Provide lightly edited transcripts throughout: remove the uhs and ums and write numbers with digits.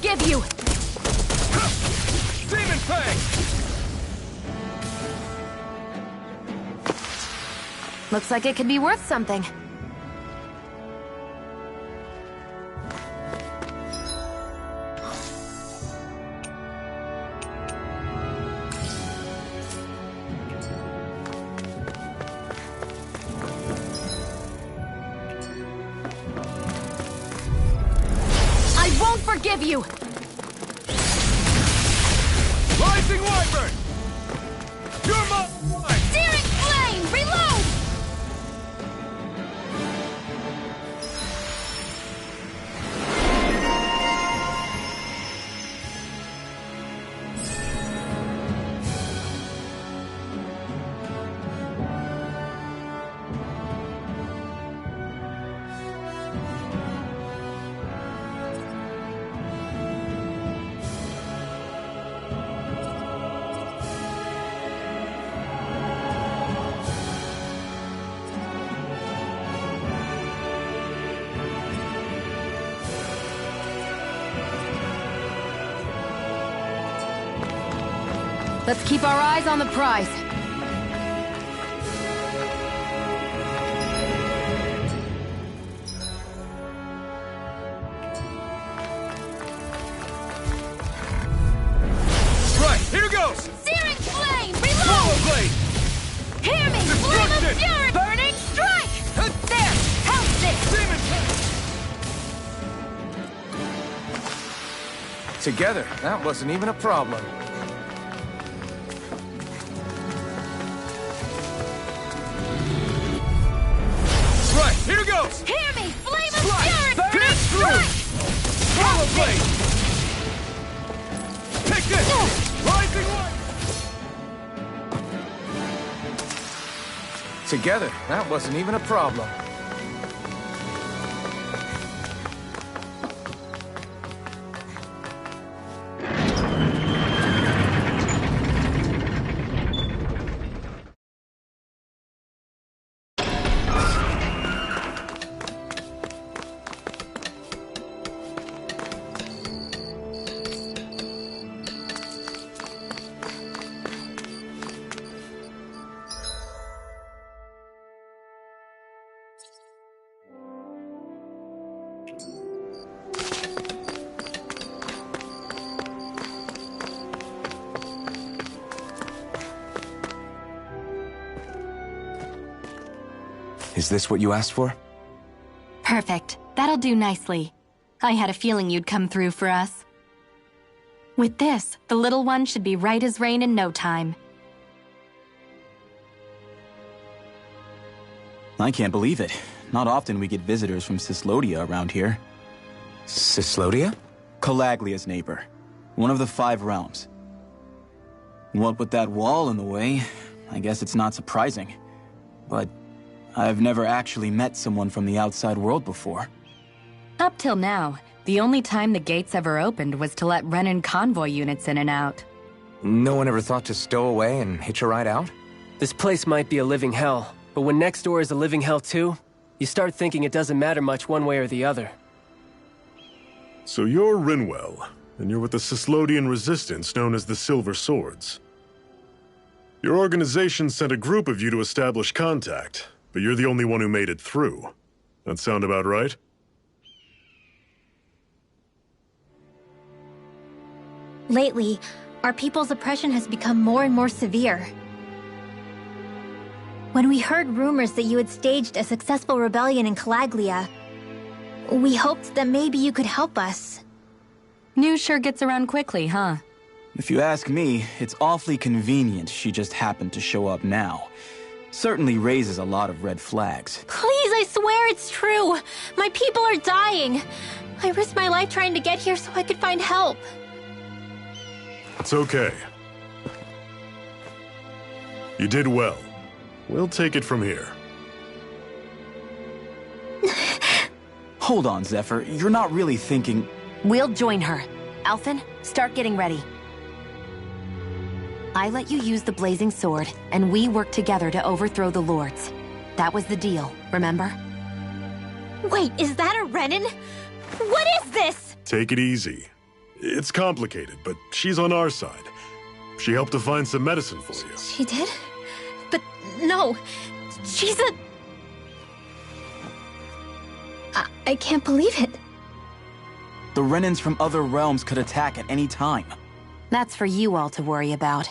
forgive you! Demon Fang! Looks like it could be worth something. I won't forgive you! Rising Wyvern! You're mine! Searing Flame! Reload! Let's keep our eyes on the prize. Right, here goes! Searing Flame! Swallow Reload! Blade! Hear me! Flame of Destruction! Fury! Burning Strike! There! Help this! Demon Fang! Together, that wasn't even a problem. Right, here goes! Hear me! Flame of Strike! Fury! Burning Burning through! Strike! Swallow Help Blade! this! Take this! Rising Wyvern! Together, that wasn't even a problem. Is this what you asked for? Perfect. That'll do nicely. I had a feeling you'd come through for us. With this, the little one should be right as rain in no time. I can't believe it. Not often we get visitors from Cyslodia around here. Cyslodia? Calaglia's neighbor. One of the 5 realms. What with that wall in the way, I guess it's not surprising. But I've never actually met someone from the outside world before. Up till now, the only time the gates ever opened was to let Renan convoy units in and out. No one ever thought to stow away and hitch a ride out? This place might be a living hell, but when next door is a living hell too, you start thinking it doesn't matter much one way or the other. So you're Rinwell, and you're with the Cyslodian resistance known as the Silver Swords. Your organization sent a group of you to establish contact, but you're the only one who made it through. That sound about right? Lately, our people's oppression has become more and more severe. When we heard rumors that you had staged a successful rebellion in Calaglia, we hoped that maybe you could help us. News sure gets around quickly, huh? If you ask me, it's awfully convenient she just happened to show up now. Certainly raises a lot of red flags. Please, I swear it's true! My people are dying! I risked my life trying to get here so I could find help. It's okay. You did well. We'll take it from here. Hold on, Zephyr. You're not really thinking... We'll join her. Alphen, start getting ready. I let you use the blazing sword, and we worked together to overthrow the lords. That was the deal, remember? Wait, is that a Renan? What is this? Take it easy. It's complicated, but she's on our side. She helped to find some medicine for you. She did? But no, she's a... I can't believe it. The Renans from other realms could attack at any time. That's for you all to worry about.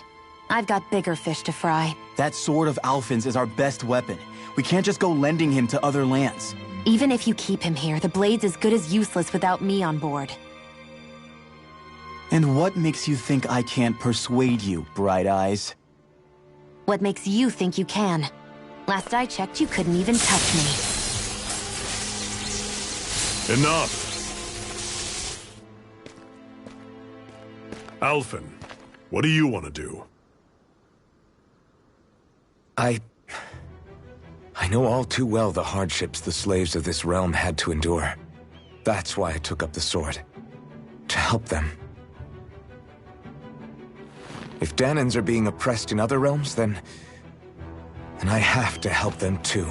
I've got bigger fish to fry. That sword of Alphen's is our best weapon. We can't just go lending him to other lands. Even if you keep him here, the blade's as good as useless without me on board. And what makes you think I can't persuade you, Bright Eyes? What makes you think you can? Last I checked, you couldn't even touch me. Enough! Alphen, what do you want to do? I know all too well the hardships the slaves of this realm had to endure. That's why I took up the sword. To help them. If Dahnans are being oppressed in other realms, then I have to help them too.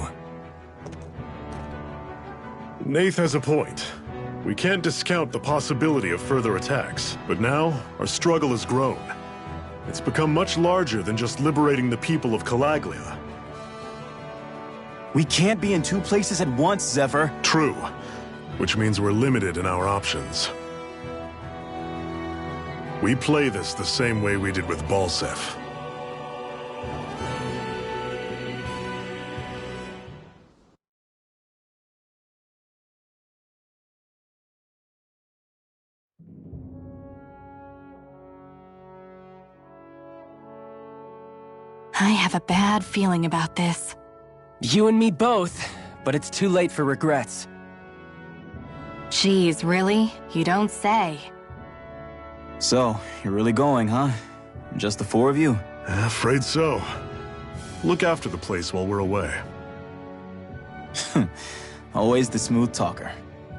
Nath has a point. We can't discount the possibility of further attacks, but now our struggle has grown. It's become much larger than just liberating the people of Calaglia. We can't be in two places at once, Zephyr. True, which means we're limited in our options. We play this the same way we did with Balseph. I have a bad feeling about this. You and me both, but it's too late for regrets. Geez, really? You don't say. So, you're really going, huh? Just the four of you? Afraid so. Look after the place while we're away. Always the smooth talker.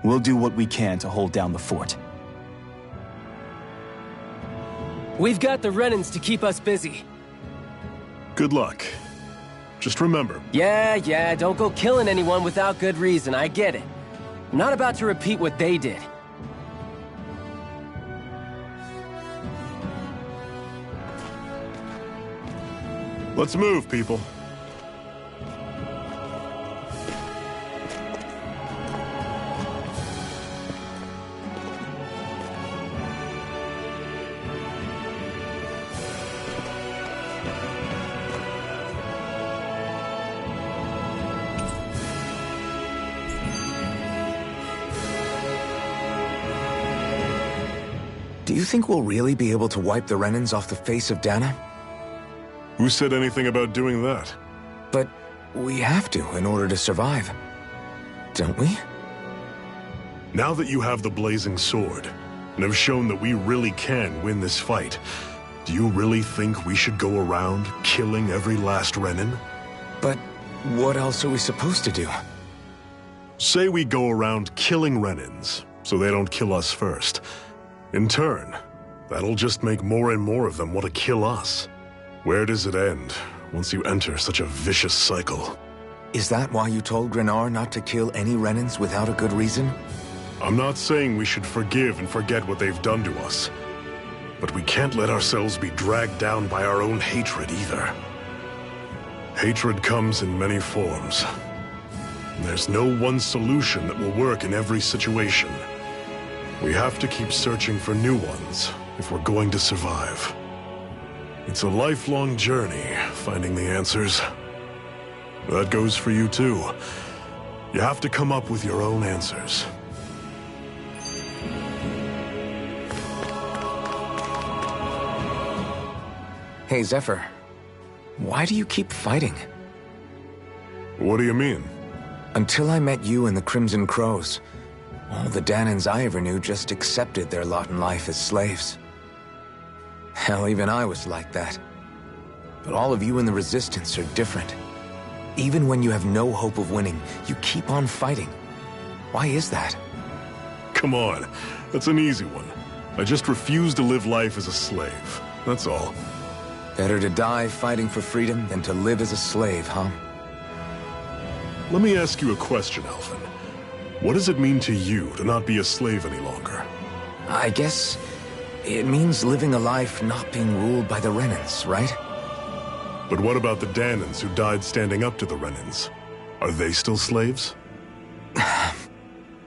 We'll do what we can to hold down the fort. We've got the Renans to keep us busy. Good luck. Just remember... Yeah, don't go killing anyone without good reason, I get it. I'm not about to repeat what they did. Let's move, people. Do you think we'll really be able to wipe the Renans off the face of Dahna? Who said anything about doing that? But we have to in order to survive. Don't we? Now that you have the Blazing Sword, and have shown that we really can win this fight, do you really think we should go around killing every last Renan? But what else are we supposed to do? Say we go around killing Renans, so they don't kill us first. In turn, that'll just make more and more of them want to kill us. Where does it end, once you enter such a vicious cycle? Is that why you told Grenar not to kill any Renans without a good reason? I'm not saying we should forgive and forget what they've done to us. But we can't let ourselves be dragged down by our own hatred either. Hatred comes in many forms. There's no one solution that will work in every situation. We have to keep searching for new ones if we're going to survive. It's a lifelong journey, finding the answers. That goes for you too. You have to come up with your own answers. Hey, Zephyr. Why do you keep fighting? What do you mean? Until I met you and the Crimson Crows, all the Dahnans I ever knew just accepted their lot in life as slaves. Hell, even I was like that. But all of you in the Resistance are different. Even when you have no hope of winning, you keep on fighting. Why is that? Come on, that's an easy one. I just refuse to live life as a slave, that's all. Better to die fighting for freedom than to live as a slave, huh? Let me ask you a question, Alphen. What does it mean to you to not be a slave any longer? I guess it means living a life not being ruled by the Renans, right? But what about the Danans who died standing up to the Renans? Are they still slaves?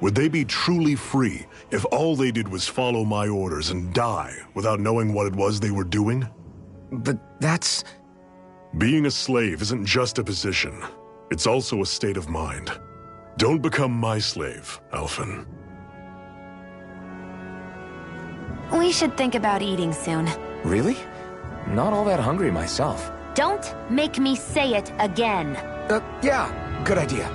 Would they be truly free if all they did was follow my orders and die without knowing what it was they were doing? But that's... Being a slave isn't just a position. It's also a state of mind. Don't become my slave, Alphen. We should think about eating soon. Really? Not all that hungry myself. Don't make me say it again. Yeah, good idea.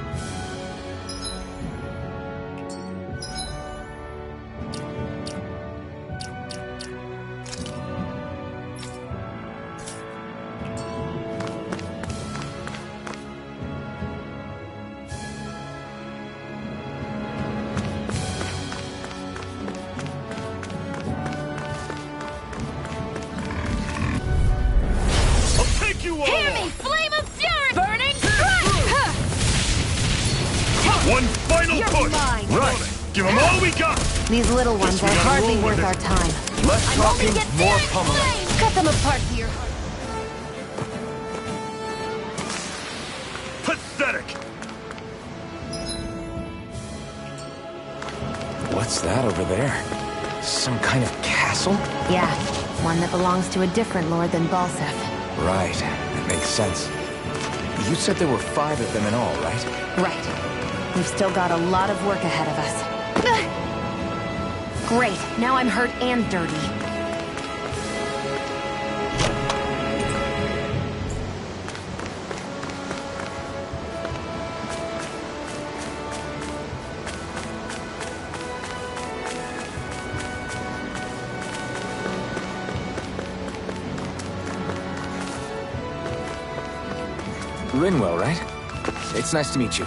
Hear me, flame of fury! Burning strike! One final You're push! mine. Right! Give them all we got! These little ones Guess we are gotta hardly roll worth with our it. time. Less talking, more pummeling. Flame! Cut them apart here. Pathetic! What's that over there? Some kind of castle? Yeah, one that belongs to a different lord than Balseth. Right, that makes sense. You said there were 5 of them in all, right? Right. We've still got a lot of work ahead of us. Great, now I'm hurt and dirty. Rinwell, right? It's nice to meet you.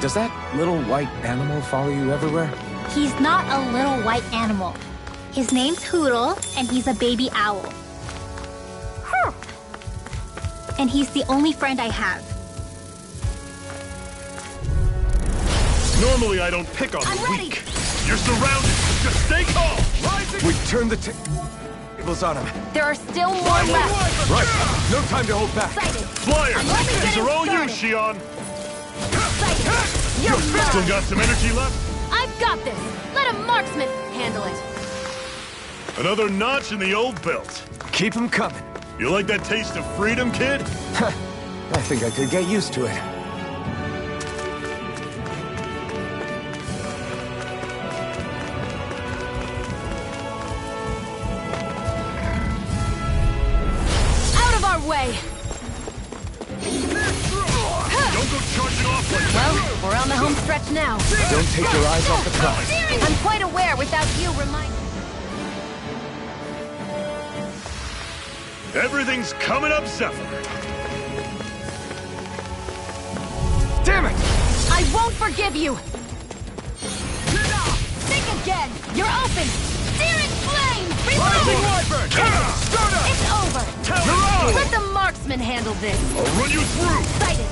Does that little white animal follow you everywhere? He's not a little white animal. His name's Hootle, and he's a baby owl. And he's the only friend I have. Normally I don't pick on I'm the ready. weak. You're surrounded! Just stay calm! Rising! We turned the tables on him. There are still more left. Right, no time to hold back. Sighted. Flyers! I'm only These getting are all started. you, Shion! Sighted. You're Still mine. got some energy left? I've got this. Let a marksman handle it. Another notch in the old belt. Keep him coming. You like that taste of freedom, kid? I think I could get used to it. Out of our way. Don't go charging off like Well, we're on the home stretch now. Don't take your eyes off the prize. I'm quite aware without you reminding. Everything's coming up, Zephyr. Damn it! I won't forgive you. Think again. You're open. Searing flame. Rising Wyvern! Start up! It's over. You're on! Let the marksman handle this. I'll run you through! Sighted.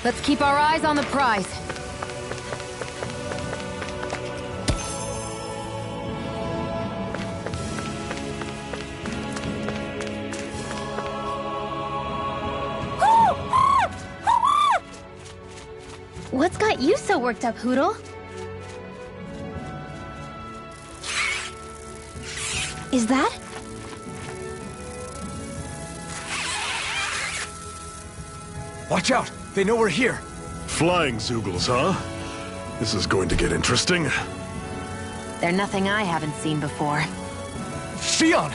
Let's keep our eyes on the prize. What's got you so worked up, Hootle? Is that? Watch out! They know we're here. Flying Zoogles, huh? This is going to get interesting. They're nothing I haven't seen before. Shion!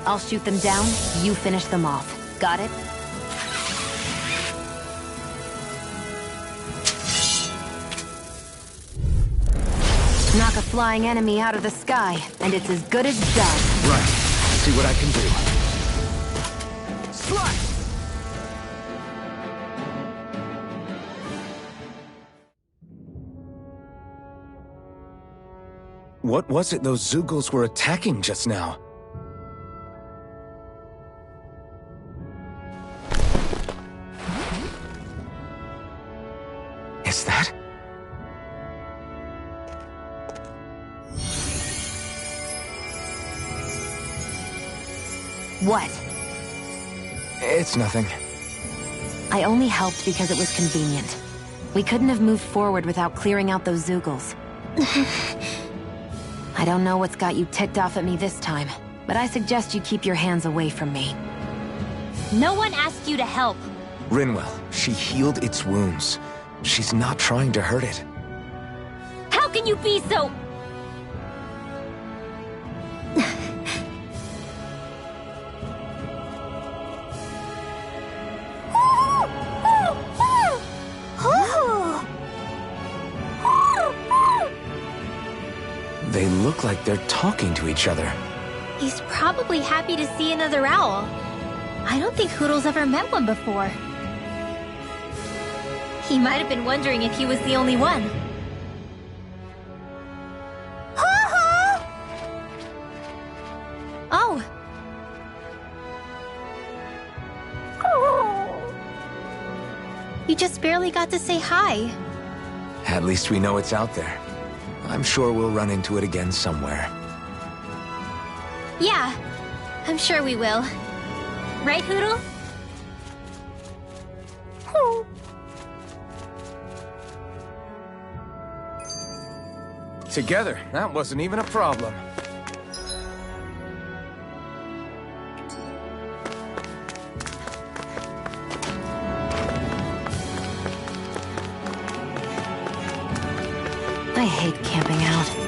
I'll shoot them down, you finish them off. Got it? Knock a flying enemy out of the sky, and it's as good as done. Right. See what I can do. Slash! What was it those Zoogles were attacking just now? Is that... What? It's nothing. I only helped because it was convenient. We couldn't have moved forward without clearing out those Zeugles. I don't know what's got you ticked off at me this time, but I suggest you keep your hands away from me. No one asked you to help. Rinwell, she healed its wounds. She's not trying to hurt it. How can you be so... They look like they're talking to each other. He's probably happy to see another owl. I don't think Hootl's ever met one before. He might have been wondering if he was the only one. Oh. You just barely got to say hi. At least we know it's out there. I'm sure we'll run into it again somewhere. Yeah, I'm sure we will. Right, Hootle? Together, that wasn't even a problem. I hate camping out.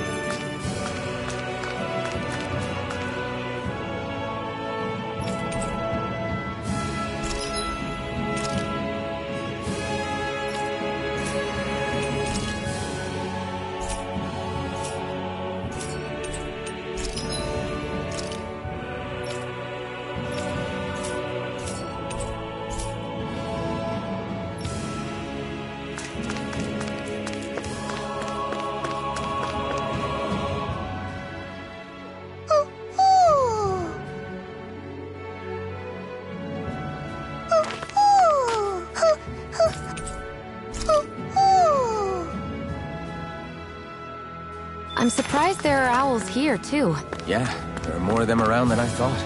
I'm surprised there are owls here, too. Yeah, there are more of them around than I thought.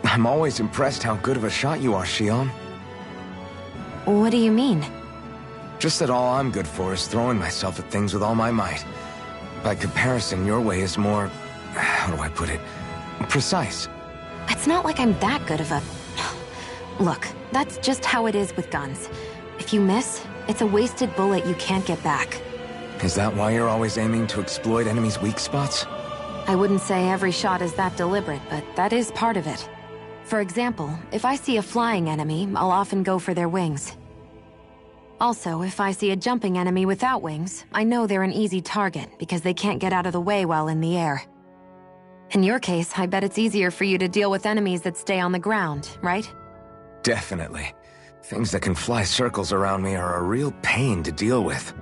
I'm always impressed how good of a shot you are, Xion. What do you mean? Just that all I'm good for is throwing myself at things with all my might. By comparison, your way is more... how do I put it? Precise. It's not like I'm that good of a... Look, that's just how it is with guns. If you miss, it's a wasted bullet you can't get back. Is that why you're always aiming to exploit enemies' weak spots? I wouldn't say every shot is that deliberate, but that is part of it. For example, if I see a flying enemy, I'll often go for their wings. Also, if I see a jumping enemy without wings, I know they're an easy target because they can't get out of the way while in the air. In your case, I bet it's easier for you to deal with enemies that stay on the ground, right? Definitely. Things that can fly circles around me are a real pain to deal with.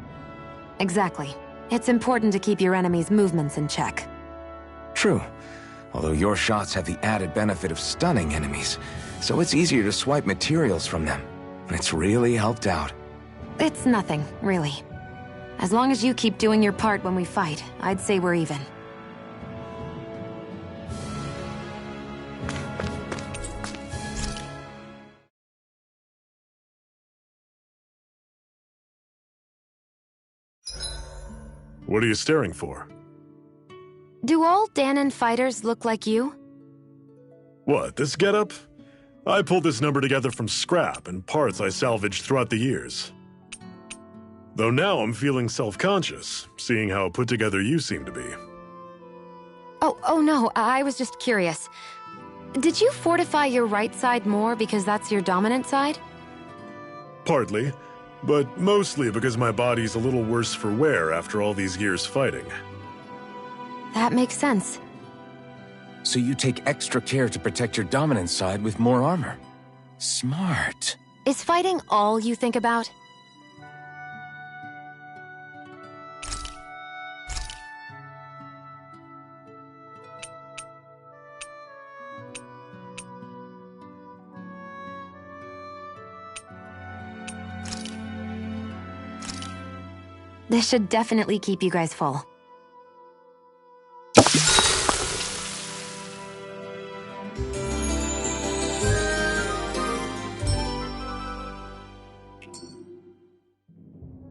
Exactly. It's important to keep your enemy's movements in check. True. Although your shots have the added benefit of stunning enemies, so it's easier to swipe materials from them. It's really helped out. It's nothing, really. As long as you keep doing your part when we fight, I'd say we're even. What are you staring for? Do all Dahnan fighters look like you? What, this getup? I pulled this number together from scrap and parts I salvaged throughout the years. Though now I'm feeling self-conscious, seeing how put together you seem to be. Oh no, I was just curious. Did you fortify your right side more because that's your dominant side? Partly, but mostly because my body's a little worse for wear after all these years fighting. That makes sense. So you take extra care to protect your dominant side with more armor. Smart. Is fighting all you think about? This should definitely keep you guys full.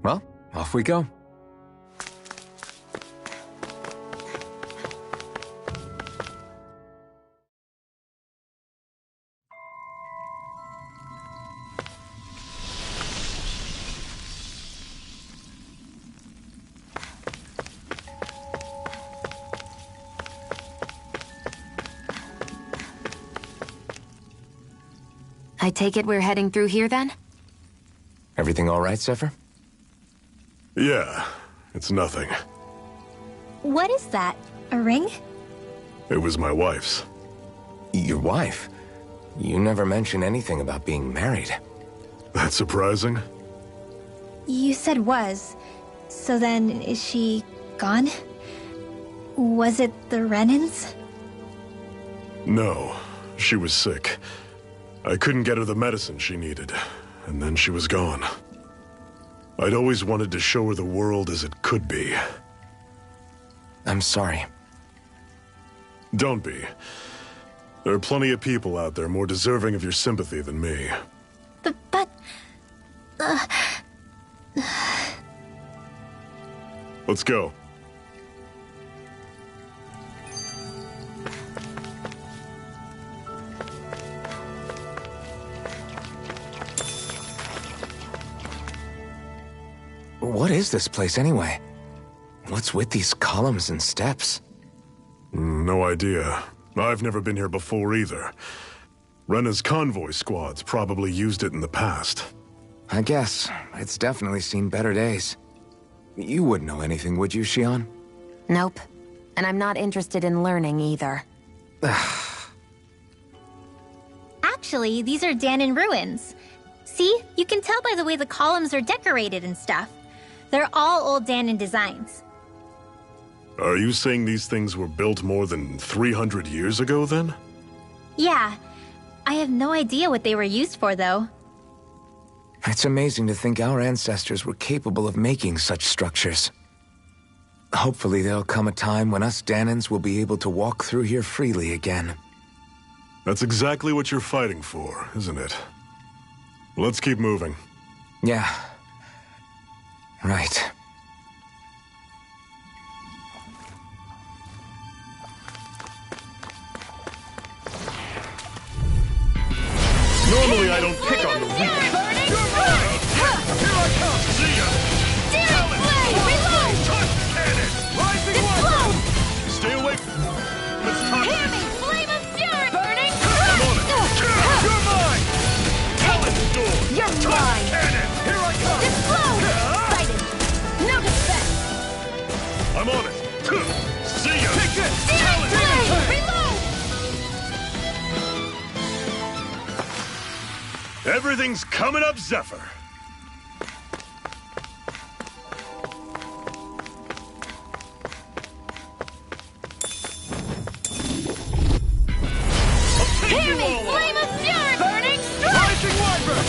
Well, off we go. I take it we're heading through here then? Everything all right, Zephyr? Yeah, it's nothing. What is that? A ring? It was my wife's. Your wife? You never mentioned anything about being married. That's surprising? You said was. So then, is she gone? Was it the Renans? No, she was sick. I couldn't get her the medicine she needed, and then she was gone. I'd always wanted to show her the world as it could be. I'm sorry. Don't be. There are plenty of people out there more deserving of your sympathy than me. But... Let's go. What is this place anyway? What's with these columns and steps? No idea. I've never been here before either. Rena's convoy squads probably used it in the past. I guess. It's definitely seen better days. You wouldn't know anything, would you, Xion? Nope. And I'm not interested in learning either. Actually, these are Dahnan ruins. See? You can tell by the way the columns are decorated and stuff. They're all old Dahnan designs. Are you saying these things were built more than 300 years ago, then? Yeah. I have no idea what they were used for, though. It's amazing to think our ancestors were capable of making such structures. Hopefully there'll come a time when us Dahnans will be able to walk through here freely again. That's exactly what you're fighting for, isn't it? Let's keep moving. Yeah. Right. Normally I don't pick on the weak. Here I come! See ya! Daring Blade! Reload! Touch cannon! Rising Warper! Stay away. Let's talk. Hear me! Flame of Fury! Burning! I'm on it. You're mine! Talon's door. You're Touch mine! cannon! Here I come! Explode! Sighted! No defense! I'm on it. See ya. Take this! Daring Blade! Reload! Everything's coming up, Zephyr. Hear me! Flame of Fury! Burning strike! Rising Wyvern!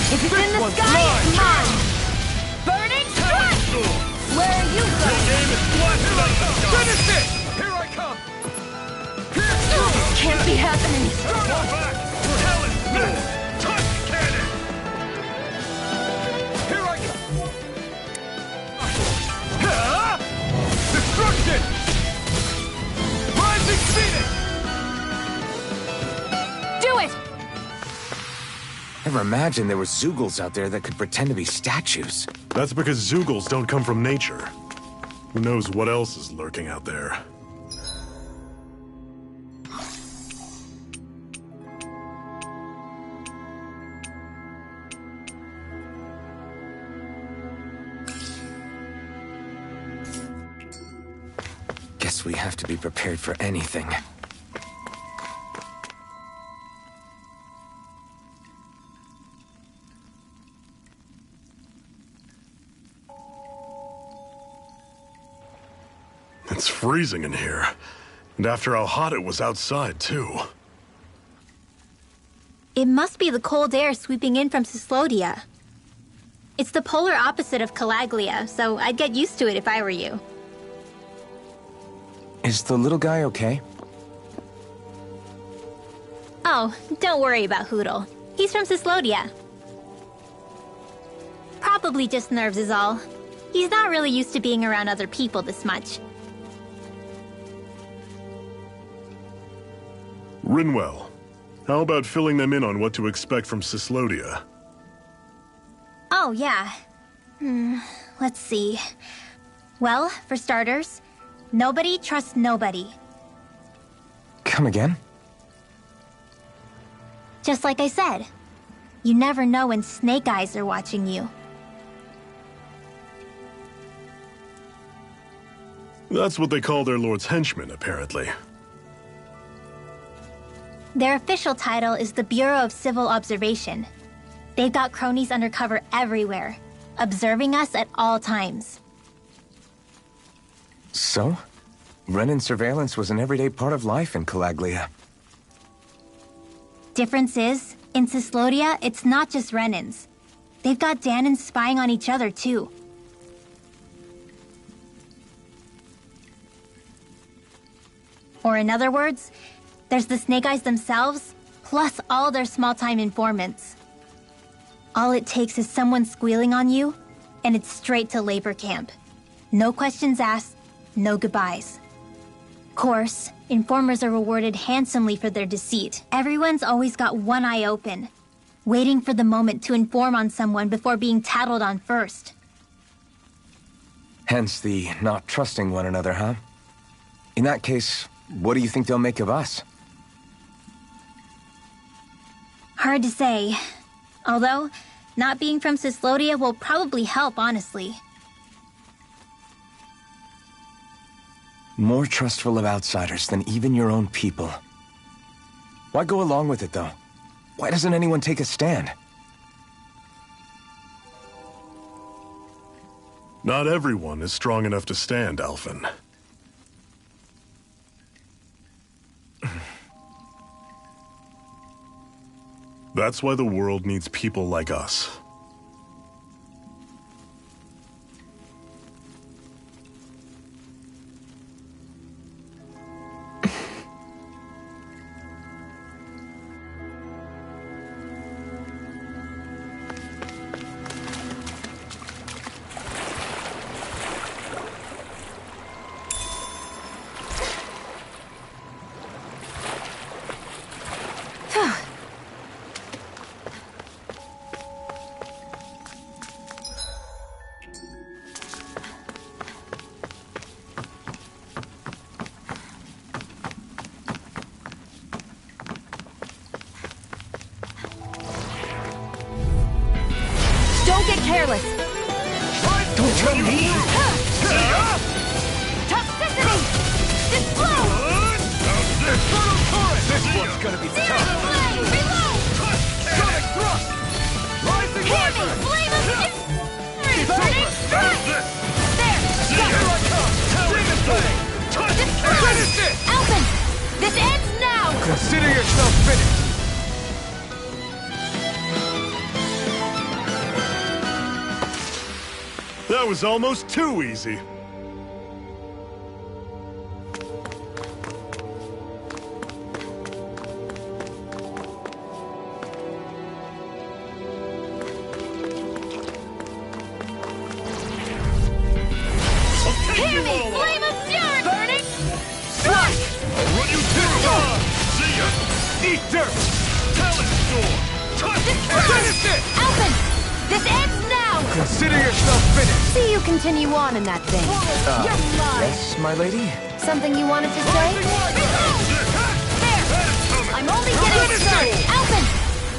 If it's in the sky, it's mine! Burning strike! Where are you Your going? game is blasted out of the sky. Finish it! Here I come! Can't be happening! Fall back. Talon's door. Touch cannon. Here I come! Destruction! Rising Phoenix! Do it! Never imagined there were Zeugles out there that could pretend to be statues. That's because Zeugles don't come from nature. Who knows what else is lurking out there? Guess we have to be prepared for anything. It's freezing in here. And after how hot it was outside, too. It must be the cold air sweeping in from Cyslodia. It's the polar opposite of Calaglia, so I'd get used to it if I were you. Is the little guy okay? Oh, don't worry about Hootle. He's from Cyslodia. Probably just nerves is all. He's not really used to being around other people this much. Rinwell, how about filling them in on what to expect from Cyslodia? Oh, yeah. Let's see. Well, for starters, nobody trusts nobody. Come again? Just like I said, you never know when Snake Eyes are watching you. That's what they call their lord's henchmen, apparently. Their official title is the Bureau of Civil Observation. They've got cronies undercover everywhere, observing us at all times. So? Renan surveillance was an everyday part of life in Calaglia. Difference is, in Cyslodia, it's not just Renans. They've got Danans spying on each other, too. Or in other words, there's the Snake Eyes themselves, plus all their small-time informants. All it takes is someone squealing on you, and it's straight to labor camp. No questions asked, no goodbyes. Of course, informers are rewarded handsomely for their deceit. Everyone's always got one eye open, waiting for the moment to inform on someone before being tattled on first. Hence the not trusting one another, huh? In that case, what do you think they'll make of us? Hard to say. Although, not being from Cyslodia will probably help, honestly. More trustful of outsiders than even your own people. Why go along with it, though? Why doesn't anyone take a stand? Not everyone is strong enough to stand, Alphen. That's why the world needs people like us. Careless. Don't tell me! Toxicity! Explode! This one's gonna be tough! Reload! Sonic thrust! Rising Hear me! Wyvern! Flame of It's Burning over! Strike! This! There! Here I come! Demon Blade! Finish it! Alphen! This ends now! Consider yourself finished! That was almost too easy. Hear me! Flame of Fury! Burning Strike! I'll run you through! See ya! Eat dirt! Talent Storm! Finish it! Alphen! This ends now! Consider yourself finished! See you continue on in that thing. You're mine! Yes, my lady? Something you wanted to say? There! I'm only getting started! Alphen!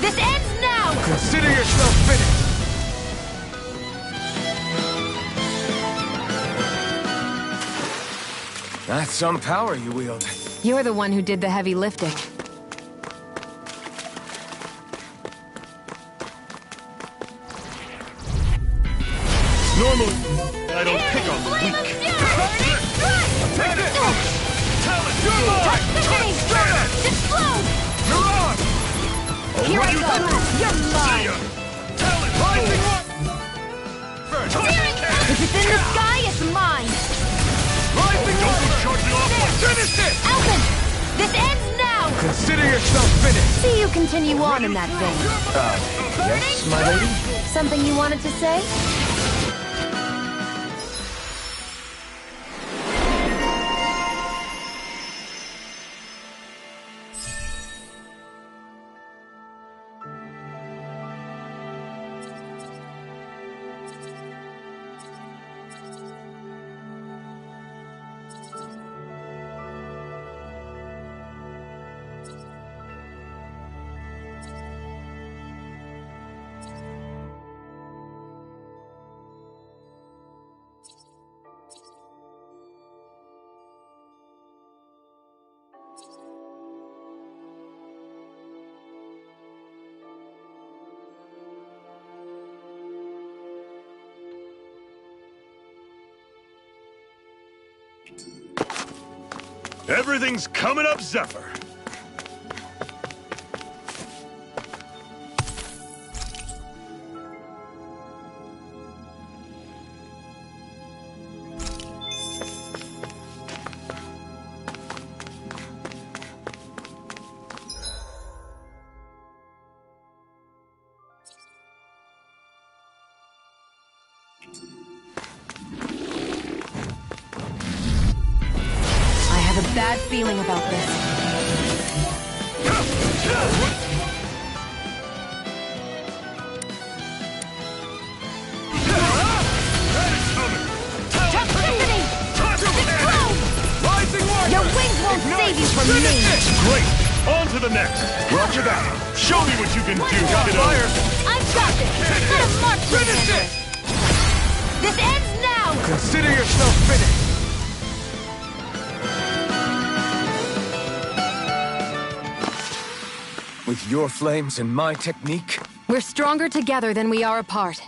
This ends now! Consider yourself finished! That's some power you wield. You're the one who did the heavy lifting. Normally, I don't pick on the weak. Take it! Talent! You're mine! Explode! You're on! I'll Here run I you go! through! You're See mine! ya! Talent! Rising one! If it's in the sky, it's mine! Rising one! Don't charge me off! Finish it! Alphen! This ends now! Consider yourself finished! finish! See you continue on in that vein. Yes, my lady? Something you wanted to say? Everything's coming up, Zephyr. I have a bad feeling about this. Toxicity! Rising Warrior! Your wings won't save you from me! Great! On to the next! Roger that! Show me what you can do, kiddo! I've got this! Let him march Finish it! This ends now! Consider yourself finished! With your flames and my technique? We're stronger together than we are apart.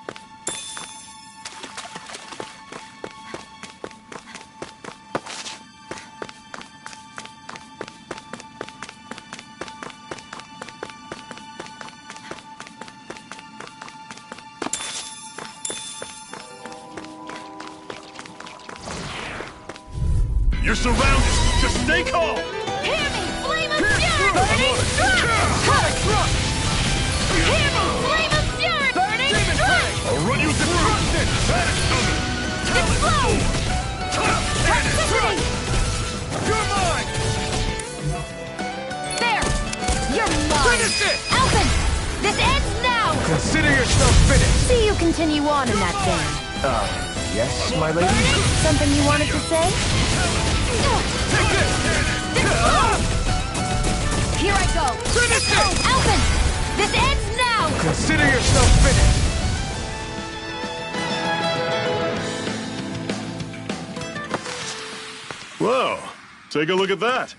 You're surrounded! Just stay calm! Hear me! Flame of Fury! Burning Strike! Hear me! Flame of Fury! Burning Strike! I'll run you through! Explode! Toxicity! You're mine! There! You're mine! Finish it! Alphen! This ends now! Consider yourself finished! See you continue on in that vein. Yes, my lady? Something you wanted to say? Take this! Here I go! Finish it! Alphen! This ends now! Consider yourself finished! Whoa! Take a look at that!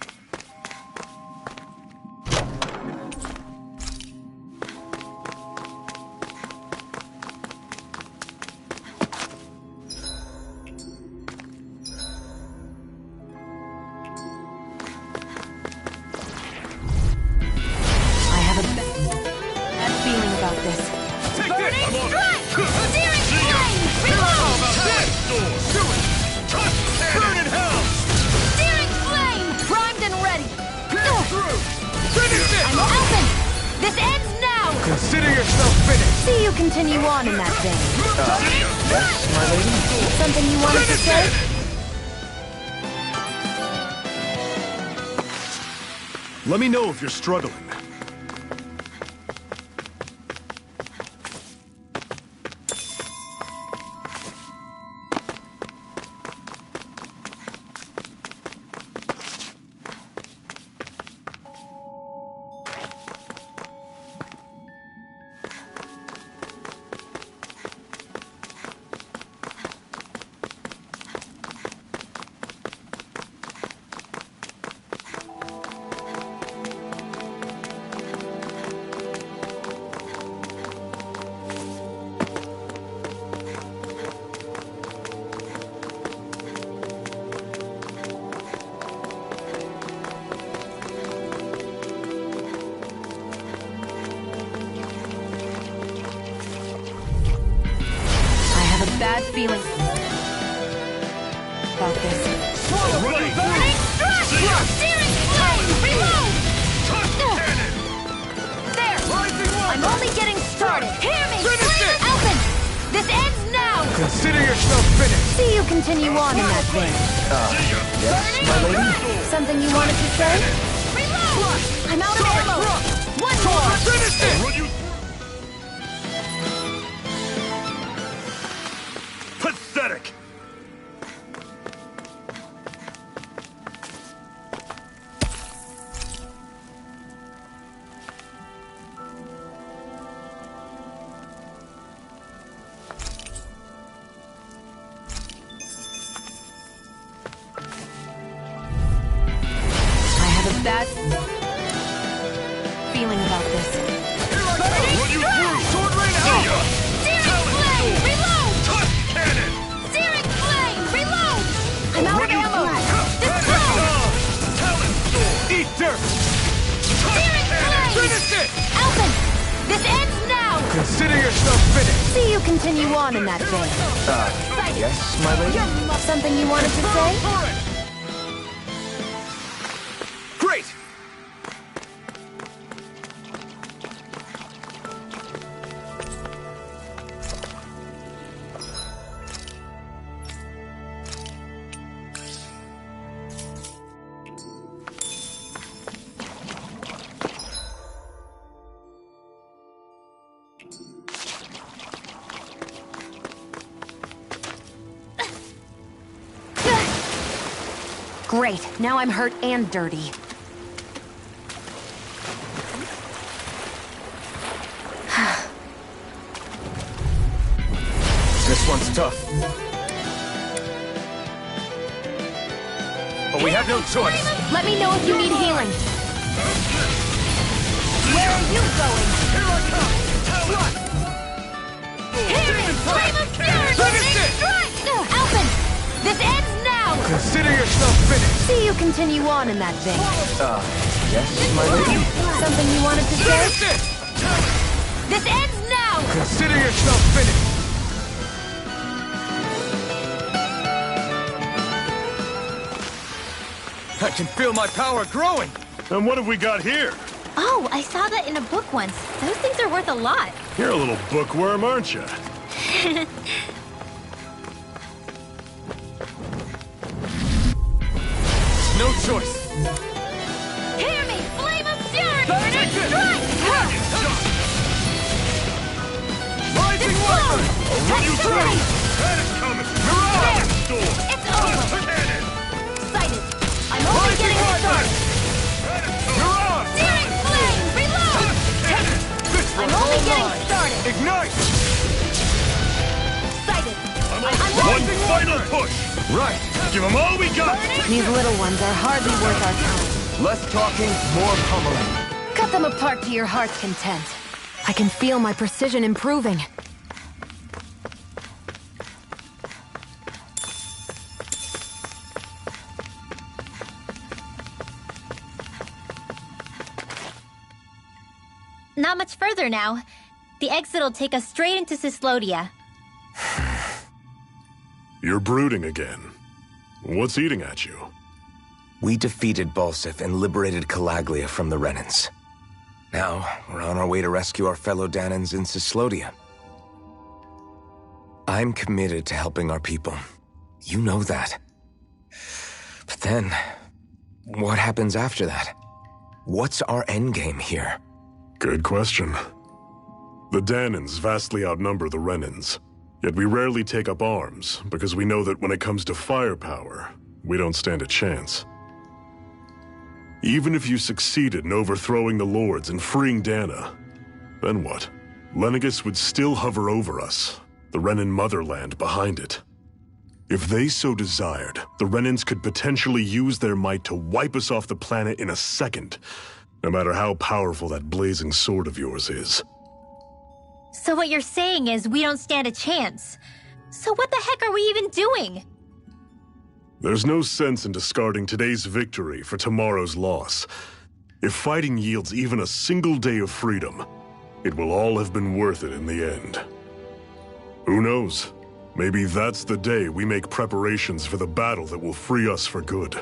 I have a bad feeling about this. Take this! Burning Strike! Searing Flame! Reload! Burn in hell! Searing Flame! Primed and ready! Finish it! I'm Alphen! This ends now! Consider yourself finished! See you continue on in that vein. Yes, my lady? Something you wanted to say? Let me know if you're struggling. Bad feeling about this. Swallow! Burning Strike! Searing Flame! Reload! See you continue on in that vein. Yes, my lady? Something you wanted to say? Reload! I'm out of ammo! One more! Finish it! Run you... Pathetic! Bad feeling about this. Run you through! Sword rain out! Searing Flame! Reload! Touch cannon! Searing Flame! Reload! I'm out of Run you ammo! Talon sword! Eat dirt! Touch Searing cannon! Flame! Finish it! Alphen! This ends now! Consider yourself finished! See you continue on in that vein. Yes, my lady? Something you wanted to say? Great! Great, now I'm hurt and dirty. This one's tough. But we have no choice. Let me know if you need healing. Where are you going? Here I come! Talon! Flame of Fury! Finish it! Strike! Alphen! This ends now! Consider yourself finished! See you continue on in that vein. Yes, my lady? Something you wanted to say? Finish it! Talon! This ends now! Consider yourself finished! I can feel my power growing! And what have we got here? Oh, I saw that in a book once. Those things are worth a lot. You're a little bookworm, aren't you? No choice! Hear me! Flame of Fury! Take this! Strike! Dragon shot! Rising Weapon! I'll run you through! Panic coming! Mirage Storm! It's over! Cannon! Excited! I'm only getting started! Mirage! Searing Flame! Reload! Cannon! This I'm one's only all getting mine. started! Ignite! Excited! One final push! Right! Give them all we got! These little ones are hardly worth our time. Less talking, more pummeling. Cut them apart to your heart's content. I can feel my precision improving. Not much further now. The exit'll take us straight into Cyslodia. You're brooding again. What's eating at you? We defeated Balsif and liberated Calaglia from the Renans. Now, we're on our way to rescue our fellow Dahnans in Cyslodia. I'm committed to helping our people. You know that. But then, what happens after that? What's our endgame here? Good question. The Dahnans vastly outnumber the Renans. Yet we rarely take up arms, because we know that when it comes to firepower, we don't stand a chance. Even if you succeeded in overthrowing the Lords and freeing Dahna, then what? Lenegis would still hover over us, the Renan motherland behind it. If they so desired, the Renans could potentially use their might to wipe us off the planet in a second, no matter how powerful that blazing sword of yours is. So what you're saying is we don't stand a chance. So what the heck are we even doing? There's no sense in discarding today's victory for tomorrow's loss. If fighting yields even a single day of freedom, it will all have been worth it in the end. Who knows? Maybe that's the day we make preparations for the battle that will free us for good.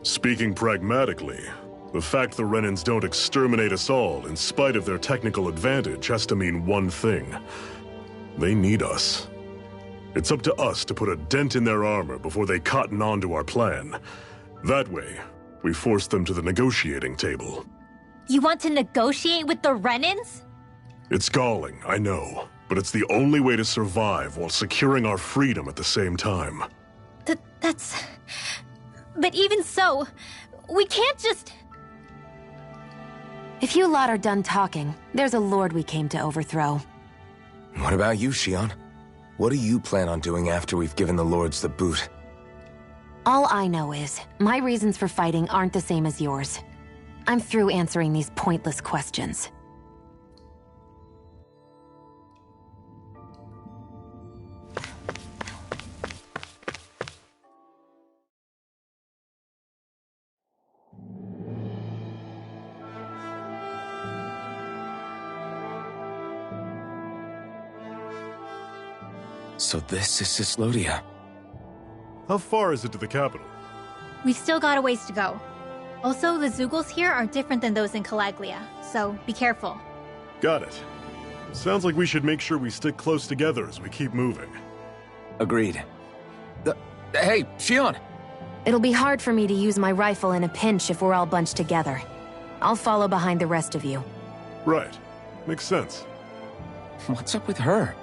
Speaking pragmatically, the fact the Renans don't exterminate us all in spite of their technical advantage has to mean one thing. They need us. It's up to us to put a dent in their armor before they cotton on to our plan. That way, we force them to the negotiating table. You want to negotiate with the Renans? It's galling, I know, but it's the only way to survive while securing our freedom at the same time. That's... But even so, we can't just... If you lot are done talking, there's a lord we came to overthrow. What about you, Shionne? What do you plan on doing after we've given the lords the boot? All I know is, my reasons for fighting aren't the same as yours. I'm through answering these pointless questions. So this is Cyslodia. How far is it to the capital? We've still got a ways to go. Also, the Zeugles here are different than those in Calaglia, so be careful. Got it. Sounds like we should make sure we stick close together as we keep moving. Agreed. Hey, Shionne! It'll be hard for me to use my rifle in a pinch if we're all bunched together. I'll follow behind the rest of you. Right. Makes sense. What's up with her?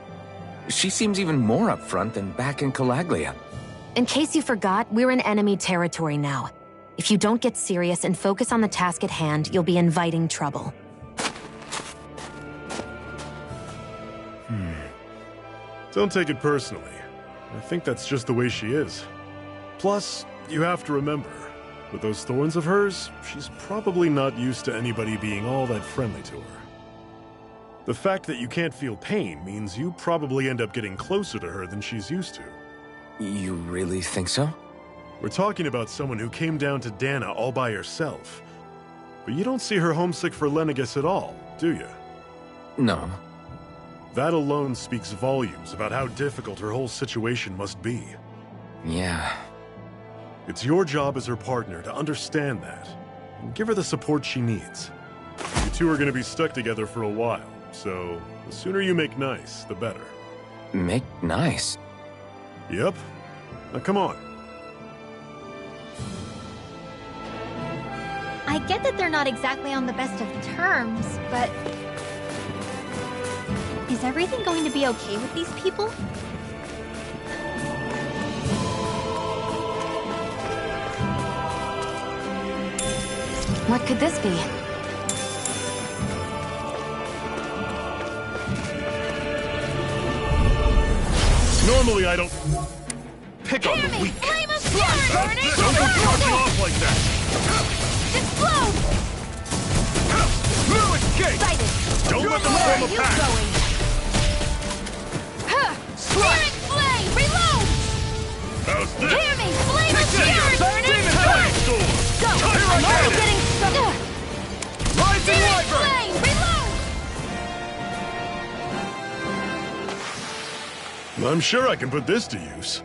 She seems even more upfront than back in Calaglia. In case you forgot, we're in enemy territory now. If you don't get serious and focus on the task at hand, you'll be inviting trouble. Don't take it personally. I think that's just the way she is. Plus, you have to remember, with those thorns of hers, she's probably not used to anybody being all that friendly to her. The fact that you can't feel pain means you probably end up getting closer to her than she's used to. You really think so? We're talking about someone who came down to Dahna all by herself. But you don't see her homesick for Lenegis at all, do you? No. That alone speaks volumes about how difficult her whole situation must be. Yeah. It's your job as her partner to understand that, and give her the support she needs. You two are going to be stuck together for a while, so the sooner you make nice, the better. Make nice? Yep. Now come on. I get that they're not exactly on the best of terms, but... Is everything going to be okay with these people? What could this be? Normally I don't pick on the weak. Flame of fury burning! Don't cut you off like that! Explode! No escape! Sighted! Don't let them Where form are a you pack! going? Searing flame! Reload! How's this? Hear me! Flame of fury burning! Demon sword! Go! Here I I'm already get it! getting some... Rising Searing Wyvern! flame! Reload! I'm sure I can put this to use.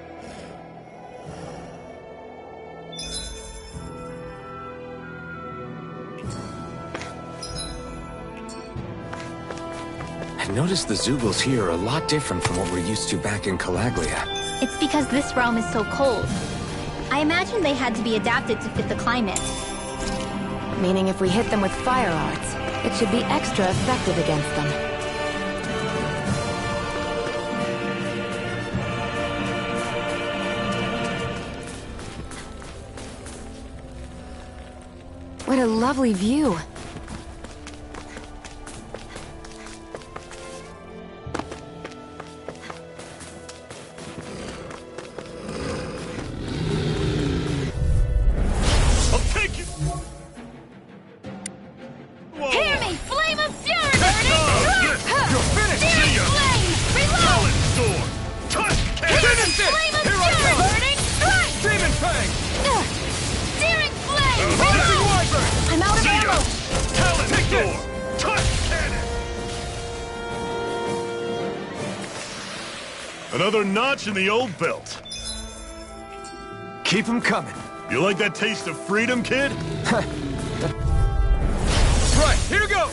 I noticed the Zeugles here are a lot different from what we're used to back in Calaglia. It's because this realm is so cold. I imagine they had to be adapted to fit the climate. Meaning if we hit them with fire arts, it should be extra effective against them. What a lovely view. I'll take you! Whoa. Hear me! Flame of fury burning! You're finished! Searing See ya! flame! Reload! Talon sword! Touch! Finish it! Flame of fury burning! Strike! Demon fang! Searing flame! Rising Reload! wyvern! I'm out of See ya! ammo! Talon sword! Touch cannon! Another notch in the old belt. Keep them coming. You like that taste of freedom, kid? Right, here we go!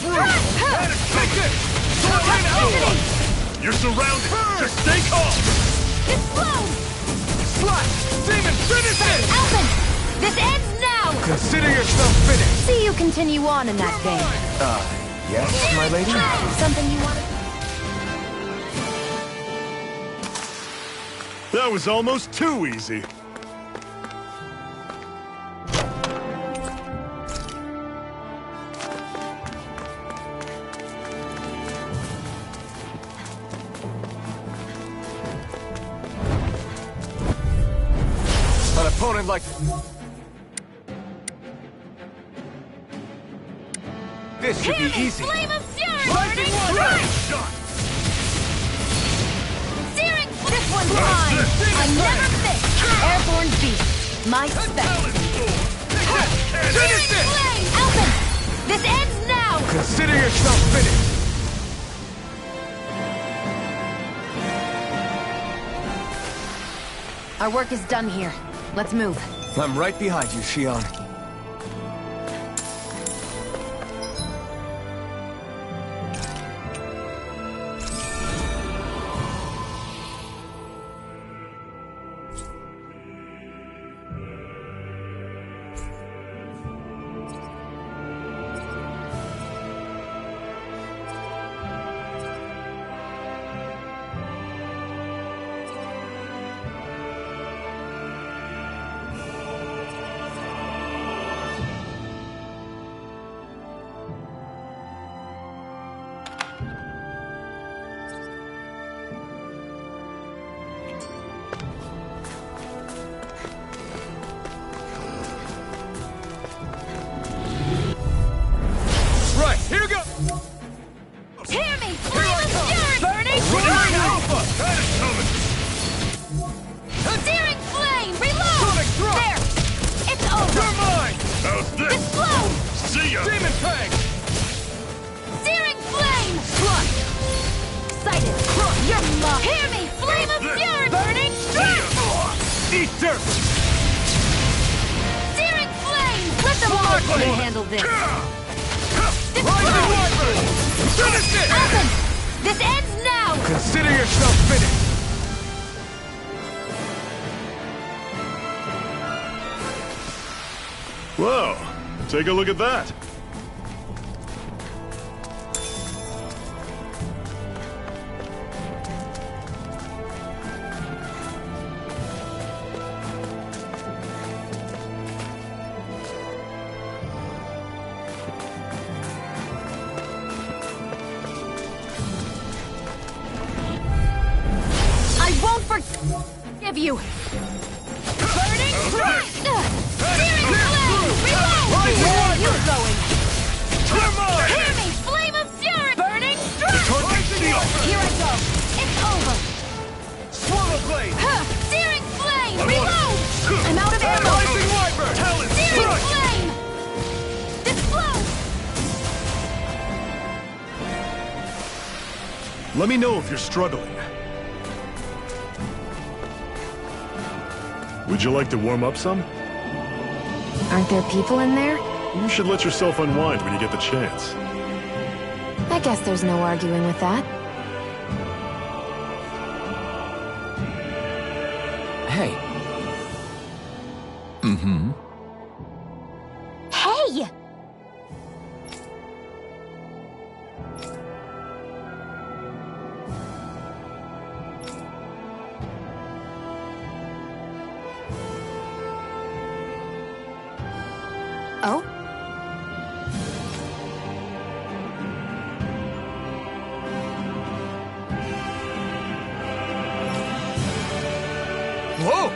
enough room! Take it! Soaring Alpha! You're surrounded! Just stay calm! Explode! Slash! Demon, finish it! Alphen! This ends now! Consider yourself finished. See you continue on in that vein. Yes, my lady? Something you want to... That was almost too easy. An opponent like... This should be easy. Flame of Fury! Lightning one! Shot! Searing! This one's mine! I never miss! Airborne Beast! My spec! Talent Storm! Finish it! Alphen! This ends now! Consider yourself finished. Our work is done here. Let's move. I'm right behind you, Shion. Right, here we go! Hear me! Flame of Fury! Burning! Soaring Alpha! That is coming! Searing Flame! Reload! Sonic Drop! There! It's over! You're mine! How's this? Explode! See ya! Demon Fang! Searing Flame! Crush! Excited! Crush! You're mine! Hear me! Flame of This. Fury! Burning! Strike! Eat dirt! Searing Flame! Let the marksman handle this! Rising Wyvern! Finish it! Alphen! This ends now! Consider yourself finished. Whoa, take a look at that. I won't forgive you! Burning Strike! Searing Flame! Reload! Where are you going? You're mine! Hear me! Flame of Fury! Burning Strike! Rising Wyvern! Here I go! It's over! Swallow Blade! Searing Flame! I want Reload! it. I'm out of ammo! Rising Wyvern! Talent Searing Strike! Flame! Explode! Let me know if you're struggling. Would you like to warm up some? Aren't there people in there? You should let yourself unwind when you get the chance. I guess there's no arguing with that. Hey. Hey! Oh? Whoa!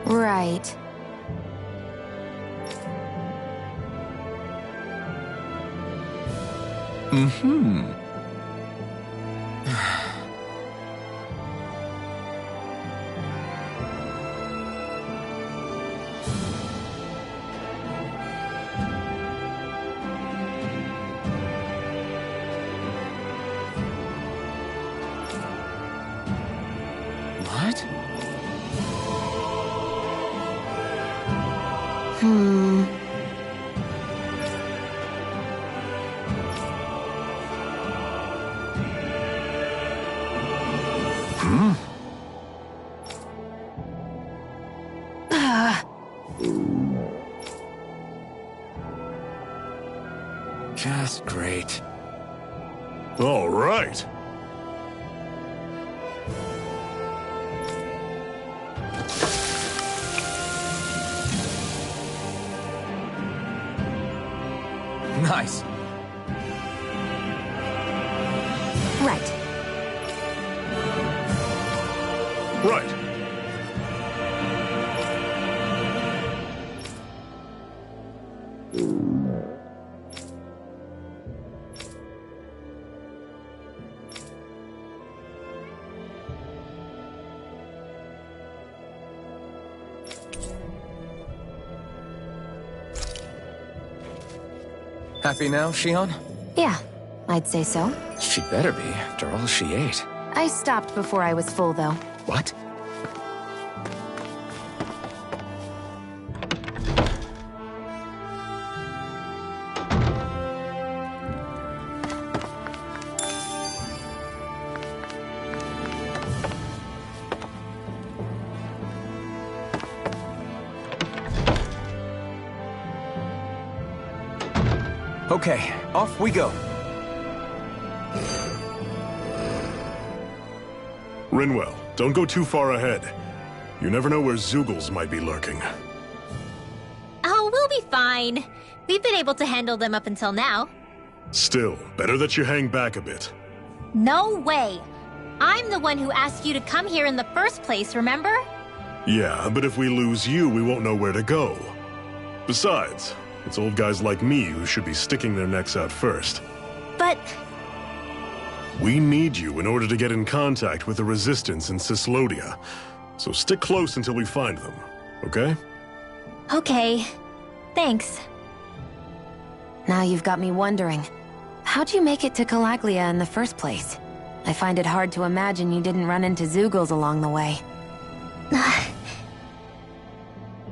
Right. What? Just great. All right. Nice. Right. Right. Happy now, Shion? Yeah, I'd say so. She better be, after all she ate. I stopped before I was full, though. What? Okay, off we go. Rinwell, don't go too far ahead. You never know where Zeugles might be lurking. Oh, we'll be fine. We've been able to handle them up until now. Still, better that you hang back a bit. No way. I'm the one who asked you to come here in the first place, remember? Yeah, but if we lose you, we won't know where to go. Besides, it's old guys like me who should be sticking their necks out first. But We need you in order to get in contact with the Resistance in Cyslodia. So stick close until we find them, okay? okay. Thanks. Now you've got me wondering. How'd you make it to Calaglia in the first place? I find it hard to imagine you didn't run into Zeugles along the way.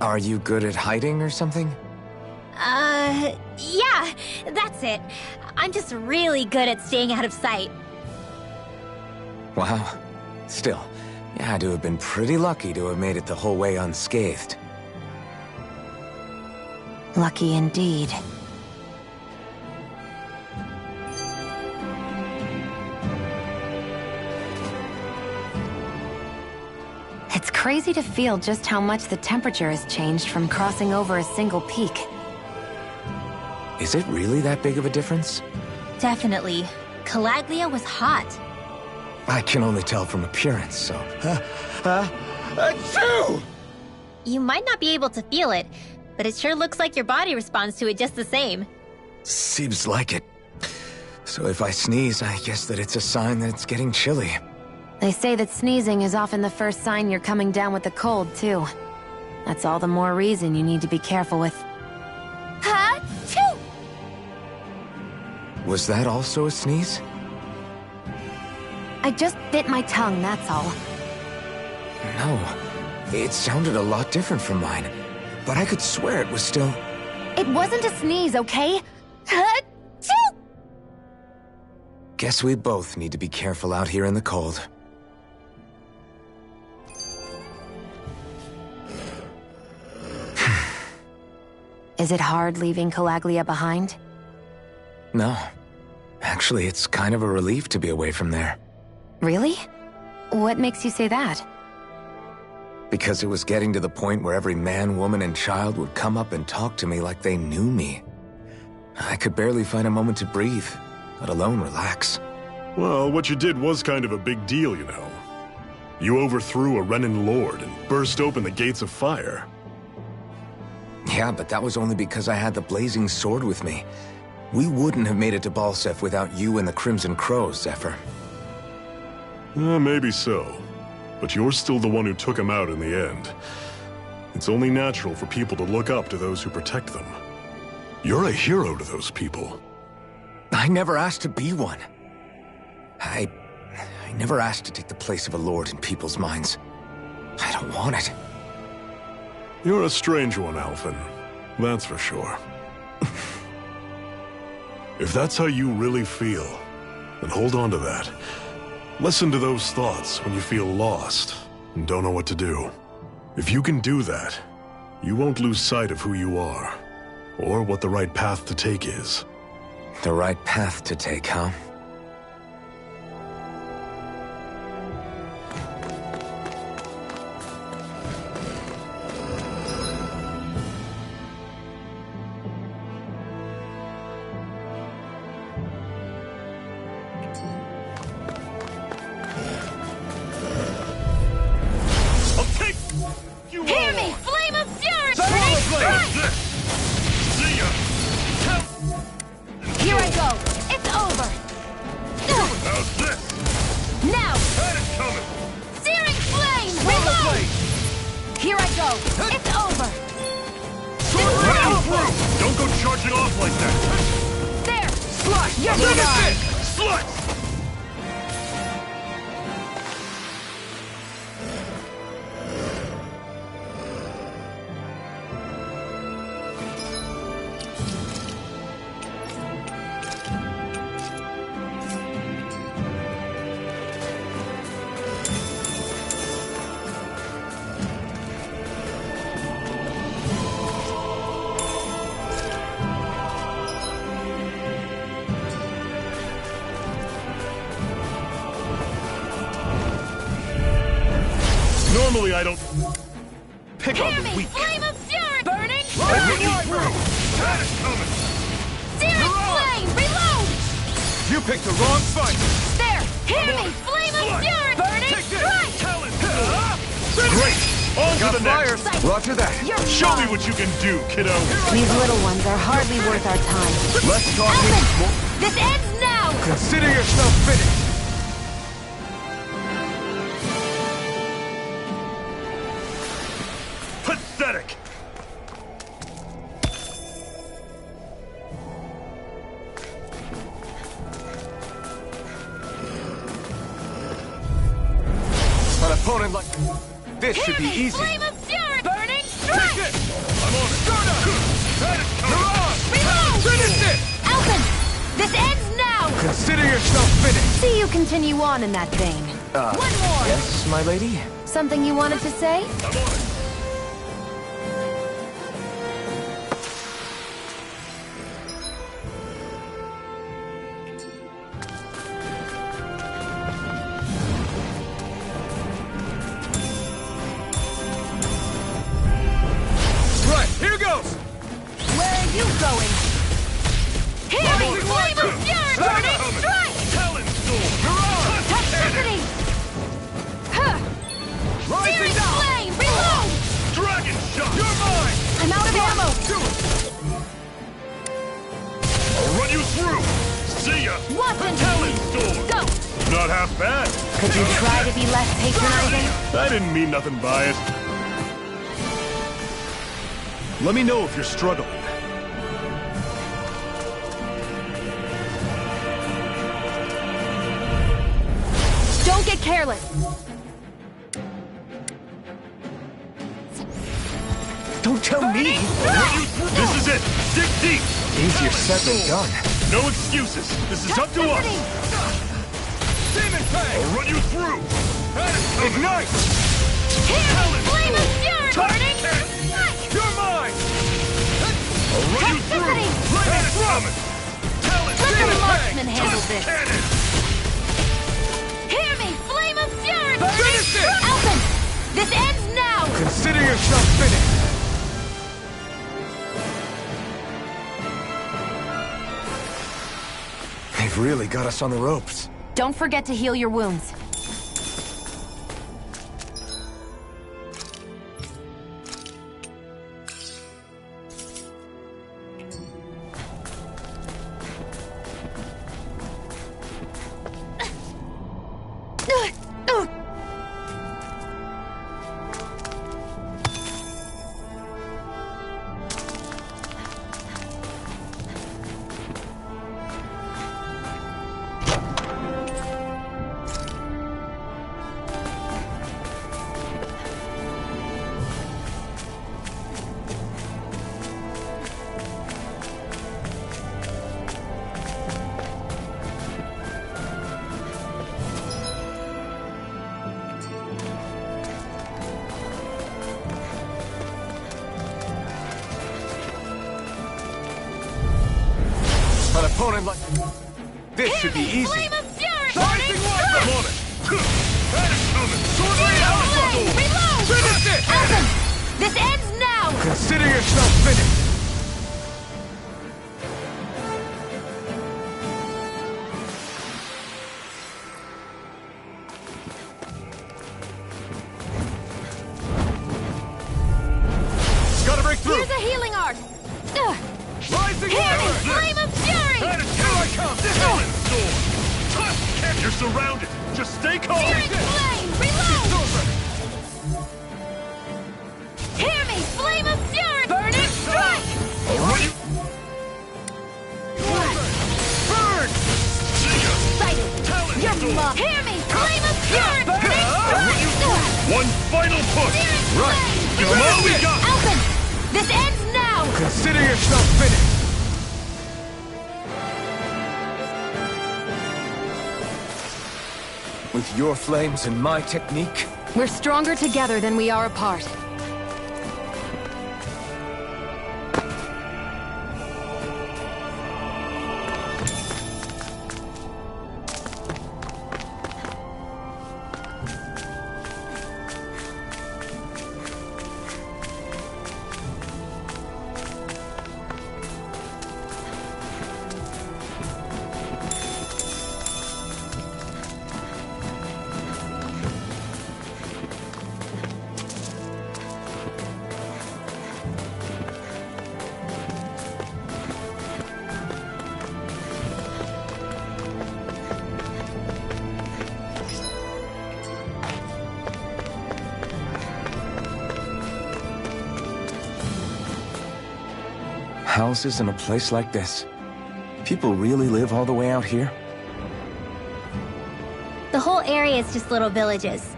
Are you good at hiding or something? Yeah, that's it. I'm just really good at staying out of sight. Wow. Still, you had to have been pretty lucky to have made it the whole way unscathed. Lucky indeed. It's crazy to feel just how much the temperature has changed from crossing over a single peak. Is it really that big of a difference? Definitely. Calaglia was hot. I can only tell from appearance, so... Achoo! You might not be able to feel it, but it sure looks like your body responds to it just the same. Seems like it. So if I sneeze, I guess that it's a sign that it's getting chilly. They say that sneezing is often the first sign you're coming down with the cold, too. That's all the more reason you need to be careful with. Ha-choo! Was that also a sneeze? I just bit my tongue, that's all. No. It sounded a lot different from mine. But I could swear it was still... It wasn't a sneeze, okay? Ha-choo! Guess we both need to be careful out here in the cold. Is it hard leaving Calaglia behind? No. Actually, it's kind of a relief to be away from there. Really? What makes you say that? Because it was getting to the point where every man, woman, and child would come up and talk to me like they knew me. I could barely find a moment to breathe, let alone relax. Well, what you did was kind of a big deal, you know. You overthrew a Renan lord and burst open the gates of fire. Yeah, but that was only because I had the blazing sword with me. We wouldn't have made it to Balseph without you and the Crimson Crows, Zephyr. Maybe so. But you're still the one who took him out in the end. It's only natural for people to look up to those who protect them. You're a hero to those people. I never asked to be one. I never asked to take the place of a lord in people's minds. I don't want it. You're a strange one, Alphen. That's for sure. If that's how you really feel, then hold on to that. Listen to those thoughts when you feel lost and don't know what to do. If you can do that, you won't lose sight of who you are, or what the right path to take is. The right path to take, huh? Normally I don't pick on the weak. Flame of fury! Burning! Run you through! That is coming! Searing flame! Reload! You picked the wrong fight! There! Hear me! Flame of fury! Burning! Strike! Great! On to the next! Roger that. Show me what you can do, kiddo! These little ones are hardly worth our time. Let's talk Alphen! This ends now! Consider yourself finished! Pathetic! An opponent like this should be easy. Flame of fury! Burning! Strike! Take it! I'm on it! Garda! That is coming! You're on! Reload! Finish it! Alphen! This ends now! Consider yourself finished! See you continue on in that vein. One more! Yes, my lady? Something you wanted to say? I'm on it! Right, here goes! Where are you going? Here me! Flame of fury! Burning! Strike! Talon Sword! Toxicity! Huh! Rising Searing down! flame! Reload! Dragon Shot! You're mine! I'm out of ammo! I'll run you through! See ya! Watson! Talon Sword! Go! Not half bad! Could you try to be less patronizing? I didn't mean nothing by it. Let me know if you're struggling. Don't get careless. Don't tell me! This is it! Dig deep! Easier said than done. No excuses! This is up to us! Demon Fang! I'll run you through! Ignite! Here me! Flame of fury! Burning! You're mine! I'll run you through! Toxicity! That is coming! Talon Let the Sword! marksman handle Tusk this! Cannon! Hear me! Flame of fury! Finish it! Alphen! This ends now! Consider yourself finished! They've really got us on the ropes. Don't forget to heal your wounds. opponent like... This should be easy. Flame of fury! Rising one! I'm on it! That is coming! Sword Flame! Reload! Finish it! Elvin! This ends now! Consider yourself finished. Gotta break through! Here's a healing art! Rising Here one! is Flame of Fury! That is here I come! Talent sword! Touch! You're surrounded! Just stay calm! Searing Flame! Reload! Hear me! Flame of Fury! Burning Strike! Burn! See ya! Sighted! Talent Your sword! mom! Hear me! Flame of Fury! Burning Strike! One final push! Searing Right. Flame! Give 'em all we got! Elvin! This ends now! Consider yourself finished. With your flames and my technique, We're stronger together than we are apart. houses in a place like this. People really live all the way out here? The whole area is just little villages.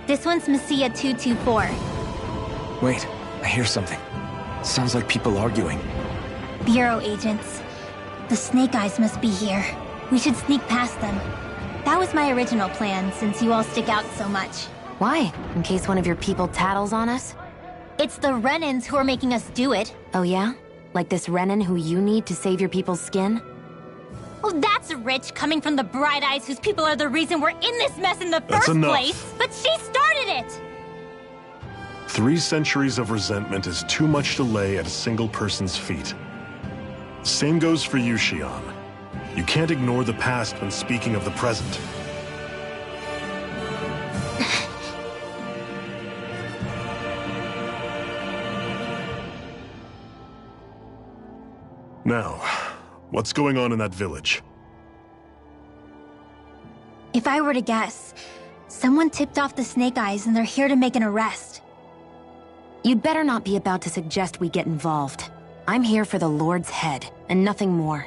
This one's Messia 224. Wait, I hear something. Sounds like people arguing. Bureau agents. The Snake Eyes must be here. We should sneak past them. That was my original plan, since you all stick out so much. Why? In case one of your people tattles on us? It's the Renans who are making us do it. Oh yeah? Like this Renan who you need to save your people's skin? Oh, that's rich, coming from the Bright Eyes whose people are the reason we're in this mess in the That's first enough. place. But she started it! 3 centuries of resentment is too much to lay at a single person's feet. Same goes for you, Xion. You can't ignore the past when speaking of the present. Now, what's going on in that village? If I were to guess, someone tipped off the Snake Eyes and they're here to make an arrest. You'd better not be about to suggest we get involved. I'm here for the Lord's head, and nothing more.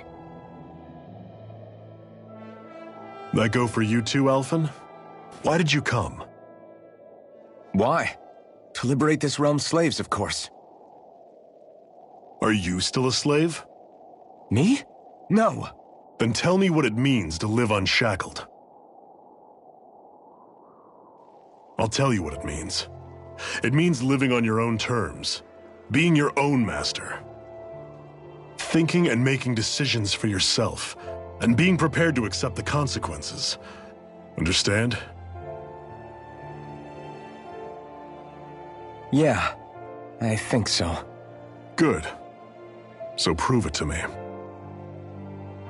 That go for you too, Alphen? Why did you come? Why? To liberate this realm's slaves, of course. Are you still a slave? Me? No. Then tell me what it means to live unshackled. I'll tell you what it means. It means living on your own terms, being your own master, thinking and making decisions for yourself, and being prepared to accept the consequences. Understand? Yeah, I think so. Good. So prove it to me.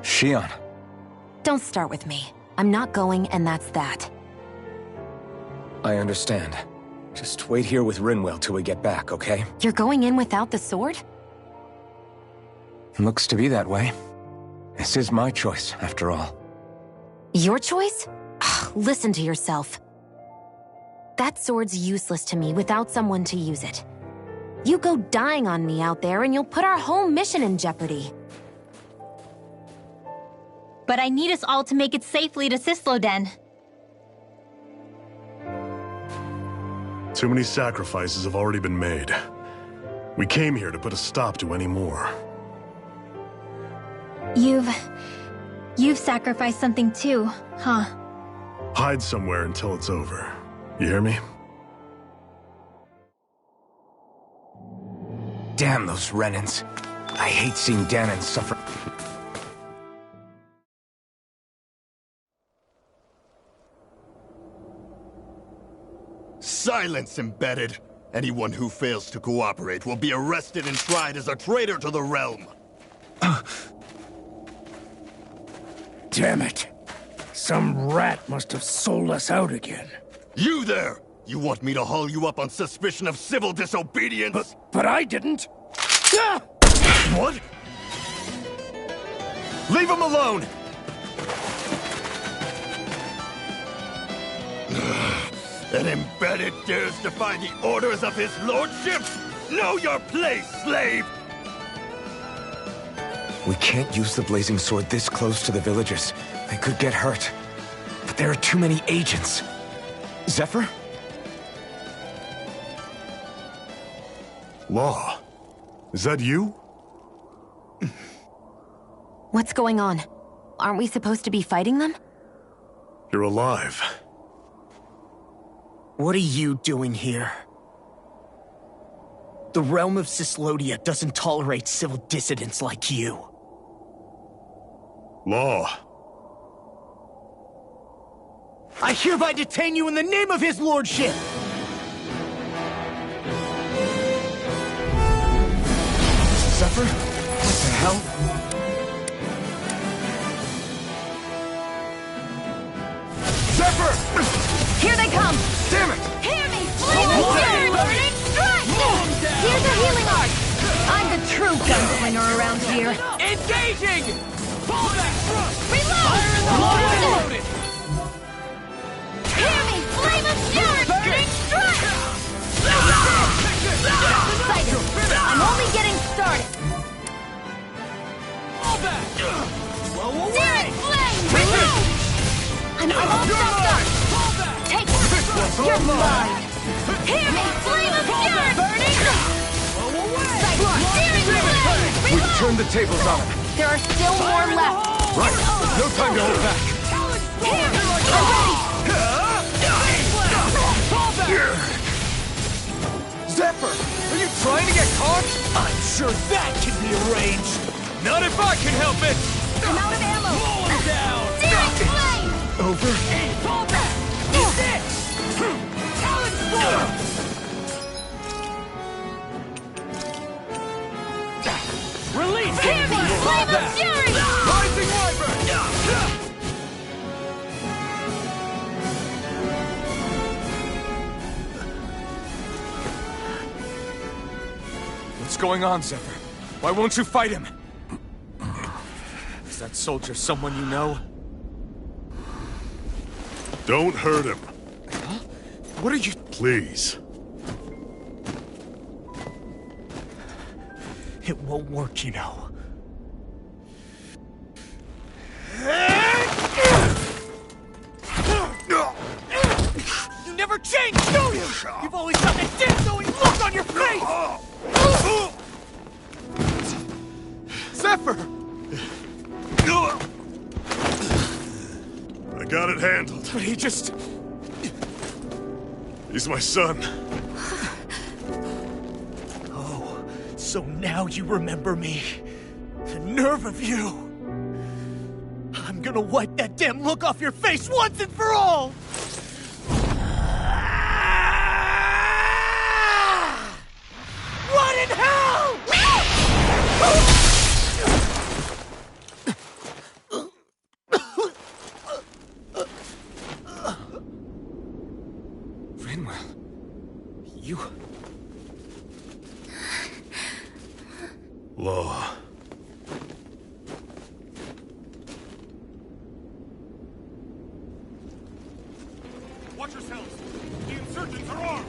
Xion. Don't start with me. I'm not going, and that's that. I understand. Just wait here with Rinwell till we get back, okay? You're going in without the sword? Looks to be that way. This is my choice, after all. Your choice? Listen to yourself. That sword's useless to me without someone to use it. You go dying on me out there and you'll put our whole mission in jeopardy. But I need us all to make it safely to Sisloden. Too many sacrifices have already been made. We came here to put a stop to any more. You've sacrificed something too, huh? Hide somewhere until it's over. You hear me? Damn those Renans. I hate seeing Danon suffer. Silence, Embedded! Anyone who fails to cooperate will be arrested and tried as a traitor to the realm! Damn it! Some rat must have sold us out again. You there! You want me to haul you up on suspicion of civil disobedience? But I didn't! Ah! What? Leave him alone! An Embedded dares defy the orders of his lordship? Know your place, slave! We can't use the blazing sword this close to the villagers. They could get hurt. But there are too many agents. Zephyr? Law, is that you? What's going on? Aren't we supposed to be fighting them? You're alive. What are you doing here? The realm of Cyslodia doesn't tolerate civil dissidents like you. Law. I hereby detain you in the name of his lordship! Zephyr? What the hell? Zephyr! Here they come! Damn it! Hear me! Flame of fury! Burning strike! Here's a healing art! I'm the true gunslinger around here. Engaging! Pull back! Reload! Fire in the hole! Reloaded! Hear me! Flame of fury! Burning strike! Excited! I'm only getting started. Pull back! Blow Searing away! flame! Reload! I'm all stopped up. Pull back! Take it! You're mine! Hear me! Flame of fury! Burning! Blow away! Searing flame! We've Reload! turned the tables on them. There are still more left. Right. No time to hold back. Hear me! I'm ready! Zephyr! Are you trying to get caught? I'm sure that can be arranged! Not if I can help it! I'm out of ammo. Blow him down! Searing flame! Over? Pull back! Eat this! Talon Storm! Release! Hear me! Flame of fury! Rising Wyvern! What's going on, Zephyr? Why won't you fight him? Is that soldier someone you know? Don't hurt him. Huh? What are you... Please. It won't work, you know. You never change, do you? You've always got that death-knowing look on your face! Zephyr! I got it handled. But he just... He's my son. Oh, so now you remember me. The nerve of you! I'm gonna wipe that damn look off your face once and for all! What in hell?! Rinwell... You... Law. Watch yourselves! The insurgents are armed!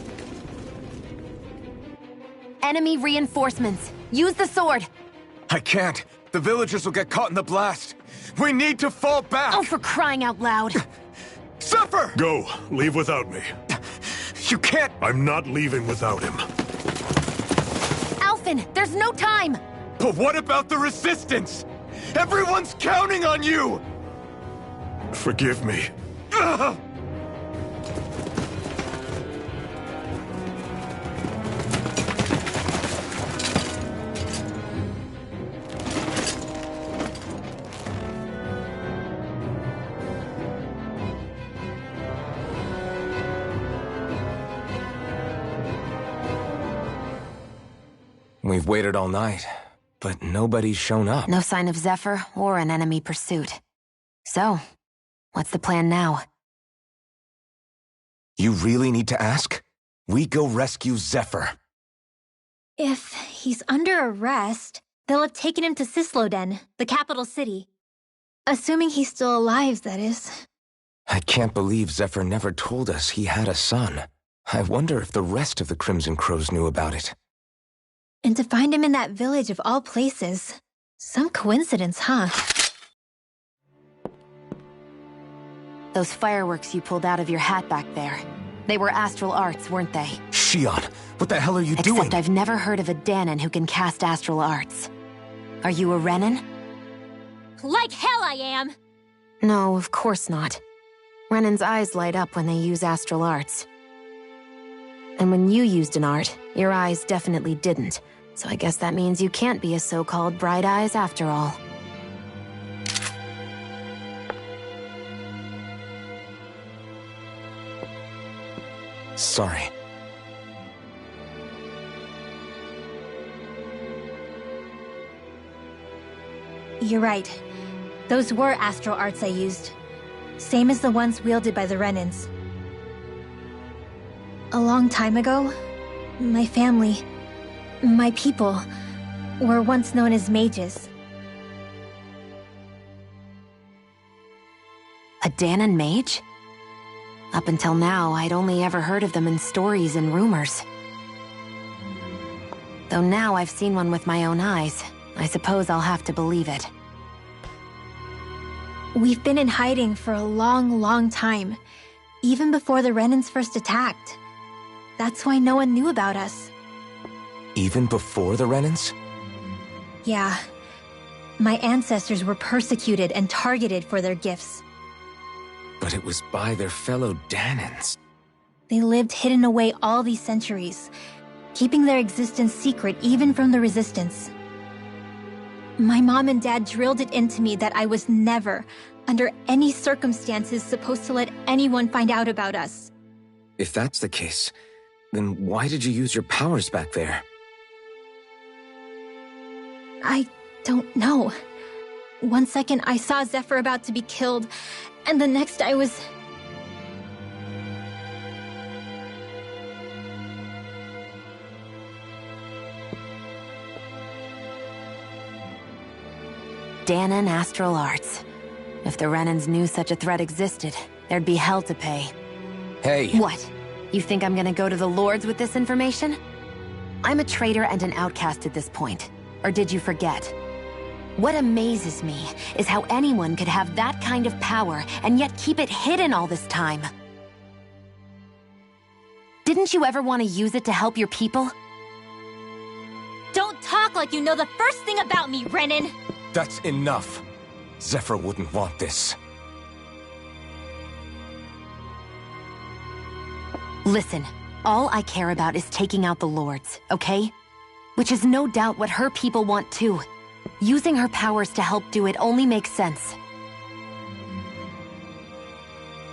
Enemy reinforcements. Use the sword. I can't. The villagers will get caught in the blast. We need to fall back! Oh, for crying out loud. Zephyr! Go. Leave without me. You can't... I'm not leaving without him. Alphen, there's no time. But what about the resistance? Everyone's counting on you! Forgive me. Ugh! We've waited all night, but nobody's shown up. No sign of Zephyr or an enemy pursuit. So, what's the plan now? You really need to ask? We go rescue Zephyr. If he's under arrest, they'll have taken him to Cisloden, the capital city. Assuming he's still alive, that is. I can't believe Zephyr never told us he had a son. I wonder if the rest of the Crimson Crows knew about it. And to find him in that village of all places. Some coincidence, huh? Those fireworks you pulled out of your hat back there. They were astral arts, weren't they? Shionne, what the hell are you doing? Except I've never heard of a Dahnan who can cast astral arts. Are you a Renan? Like hell I am! No, of course not. Renan's eyes light up when they use astral arts. And when you used an art, your eyes definitely didn't. So I guess that means you can't be a so-called Bright Eyes after all. Sorry. You're right. Those were astral arts I used. Same as the ones wielded by the Renans. A long time ago, my family, my people, were once known as mages. A Dahnan mage? Up until now, I'd only ever heard of them in stories and rumors. Though now I've seen one with my own eyes, I suppose I'll have to believe it. We've been in hiding for a long, long time, even before the Renans first attacked. That's why no one knew about us. Even before the Renans? Yeah. My ancestors were persecuted and targeted for their gifts. But it was by their fellow Dahnans. They lived hidden away all these centuries, keeping their existence secret even from the Resistance. My mom and dad drilled it into me that I was never, under any circumstances, supposed to let anyone find out about us. If that's the case, then why did you use your powers back there? I don't know. One second I saw Zephyr about to be killed, and the next I was... Dahnan astral arts. If the Renans knew such a threat existed, there'd be hell to pay. Hey! What? You think I'm gonna go to the Lords with this information? I'm a traitor and an outcast at this point. Or did you forget? What amazes me is how anyone could have that kind of power and yet keep it hidden all this time. Didn't you ever want to use it to help your people? Don't talk like you know the first thing about me, Renan! That's enough. Zephyr wouldn't want this. Listen, all I care about is taking out the Lords, okay? Which is no doubt what her people want too. Using her powers to help do it only makes sense.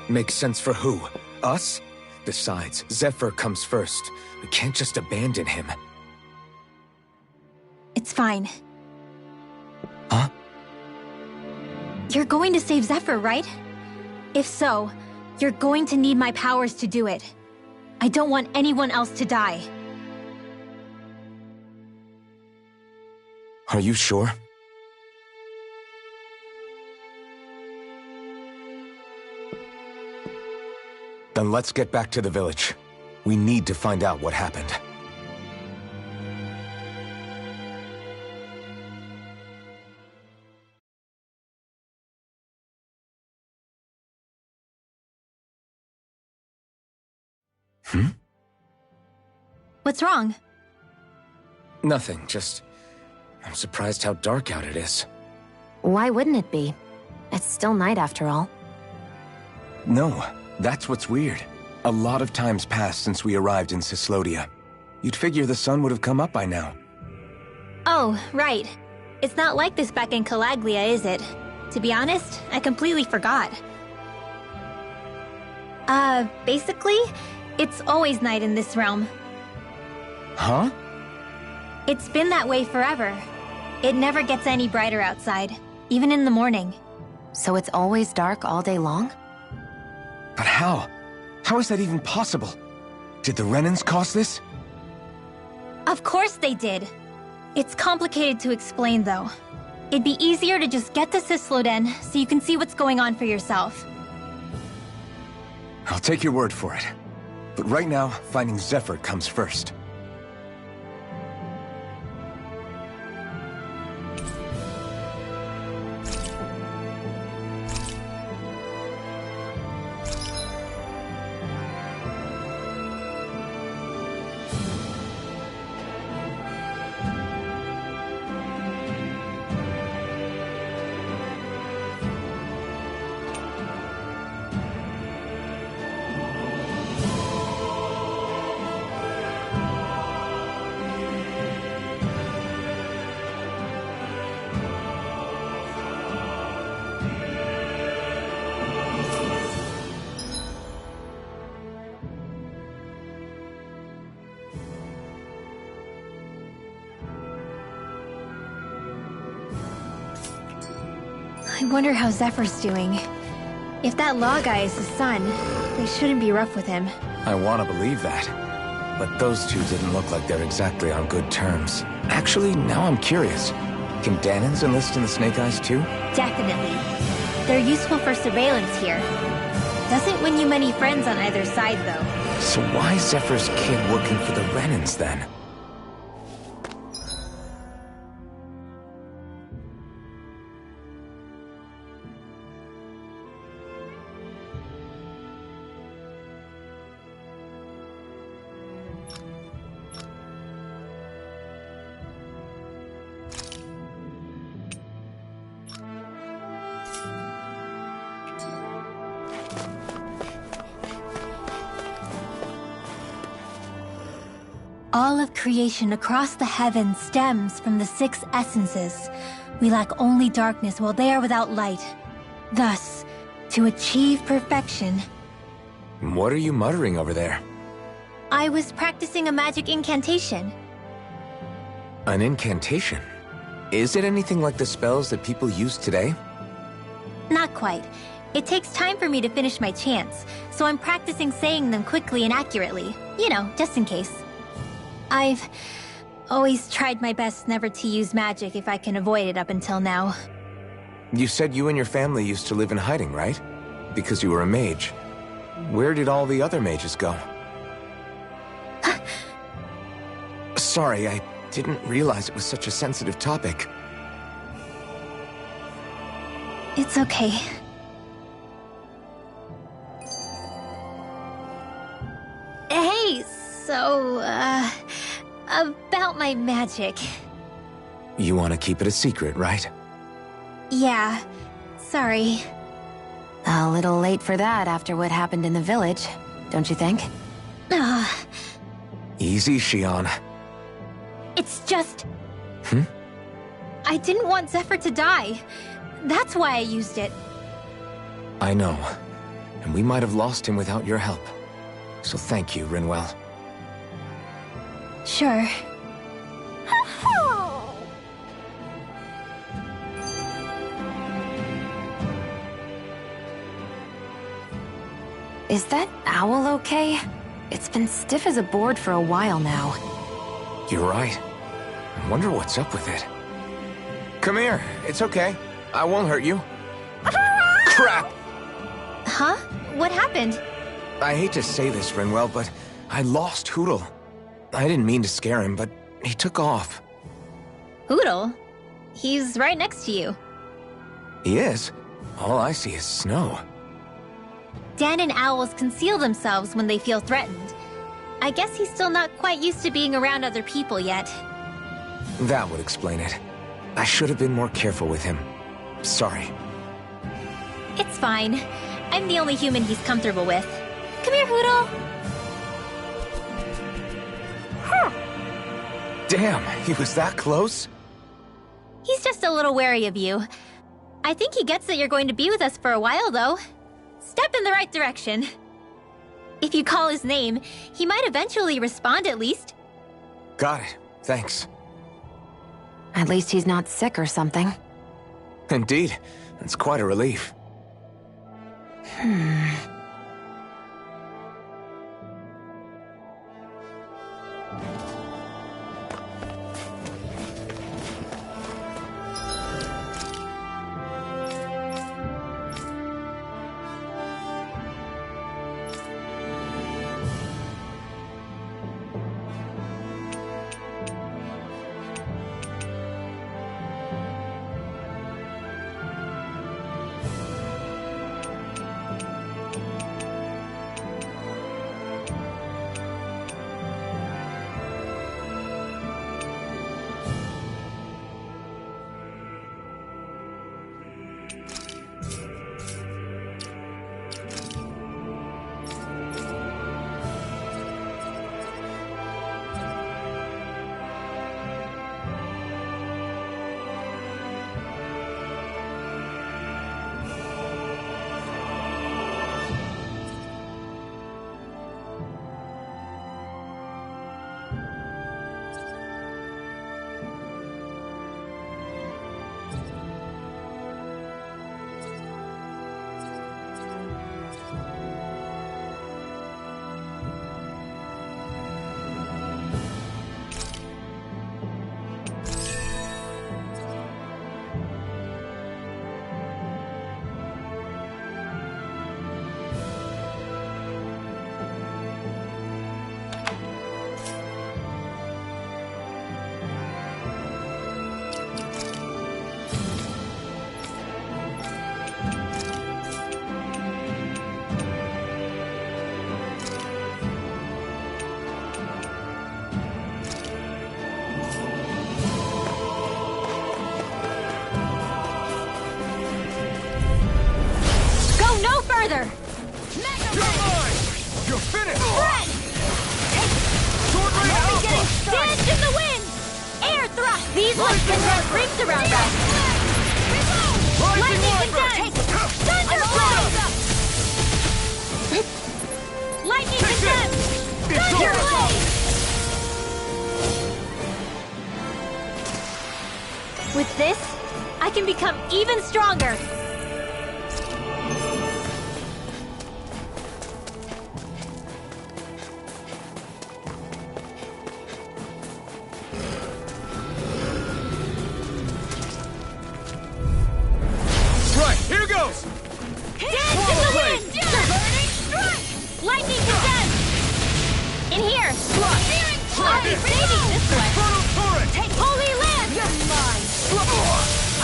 Makes sense for who? Us? Besides, Zephyr comes first. We can't just abandon him. It's fine. Huh? You're going to save Zephyr, right? If so, you're going to need my powers to do it. I don't want anyone else to die. Are you sure? Then let's get back to the village. We need to find out what happened. What's wrong? Nothing, just... I'm surprised how dark out it is. Why wouldn't it be? It's still night after all. No, that's what's weird. A lot of time's passed since we arrived in Cyslodia. You'd figure the sun would have come up by now. Oh, right. It's not like this back in Calaglia, is it? To be honest, I completely forgot. Basically, it's always night in this realm. Huh? It's been that way forever. It never gets any brighter outside, even in the morning. So it's always dark all day long? But how? How is that even possible? Did the Renans cause this? Of course they did. It's complicated to explain, though. It'd be easier to just get to Cysloden so you can see what's going on for yourself. I'll take your word for it. But right now, finding Zephyr comes first. I wonder how Zephyr's doing. If that Law guy is his son, they shouldn't be rough with him. I want to believe that. But those two didn't look like they're exactly on good terms. Actually, now I'm curious. Can Dahnans enlist in the Snake Eyes too? Definitely. They're useful for surveillance here. Doesn't win you many friends on either side, though. So why is Zephyr's kid working for the Renans, then? All of creation across the heavens stems from the 6 essences. We lack only darkness while they are without light. Thus, to achieve perfection... What are you muttering over there? I was practicing a magic incantation. An incantation? Is it anything like the spells that people use today? Not quite. It takes time for me to finish my chants, so I'm practicing saying them quickly and accurately. You know, just in case. I've always tried my best never to use magic if I can avoid it up until now. You said you and your family used to live in hiding, right? Because you were a mage. Where did all the other mages go? Sorry, I didn't realize it was such a sensitive topic. It's okay. Hey, so, about my magic. You want to keep it a secret, right? Yeah, sorry. A little late for that after what happened in the village, don't you think? Easy, Shionne. It's just... I didn't want Zephyr to die. That's why I used it. I know. And we might have lost him without your help. So thank you, Rinwell. Sure. Is that owl okay? It's been stiff as a board for a while now. You're right. I wonder what's up with it. Come here. It's okay. I won't hurt you. Crap! Huh? What happened? I hate to say this, Rinwell, but I lost Hootle. I didn't mean to scare him, but he took off. Hootle? He's right next to you. He is? All I see is snow. Dahnan owls conceal themselves when they feel threatened. I guess he's still not quite used to being around other people yet. That would explain it. I should have been more careful with him. Sorry. It's fine. I'm the only human he's comfortable with. Come here, Hootle! Damn, he was that close? He's just a little wary of you. I think he gets that you're going to be with us for a while, though. Step in the right direction. If you call his name, he might eventually respond at least. Got it. Thanks. At least he's not sick or something. Indeed. That's quite a relief. Further! You're mine! You're finished! Red! Sword Rain Alpha! Dance in the wind! Air thrust! These ones can run rings around us! Rising Lightning Wyvern! condensed! Thunderblade! Lightning Take this! condensed! It's over! Thunderblade! With this, I can become even stronger! Here goes! Dance in the wind! Burning strike! Lightning condensed! In here! Already fading this way! Infernal Torrent! Take Holy Land! You're mine!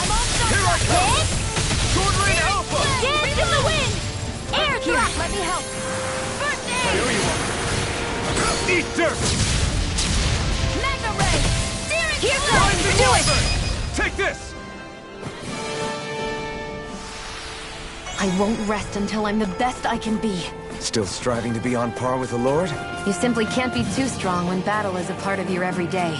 I'm all stuck. Here I come! Sword Rain Alpha! Dance in the wind! Air thrust! Let me help! First aid! Here you are! Eat dirt! Mega Ray! Steering Rising Do it! Wyvern! Take this! I won't rest until I'm the best I can be. Still striving to be on par with the Lord? You simply can't be too strong when battle is a part of your everyday.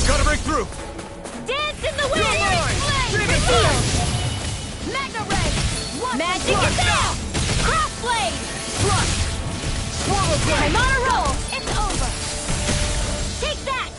Gotta break through! Dance in the wind! Demon Reveal! Mega Ray! Magic is out! Crossblade! Swallow Blade! I'm on a roll! It's over! Take that!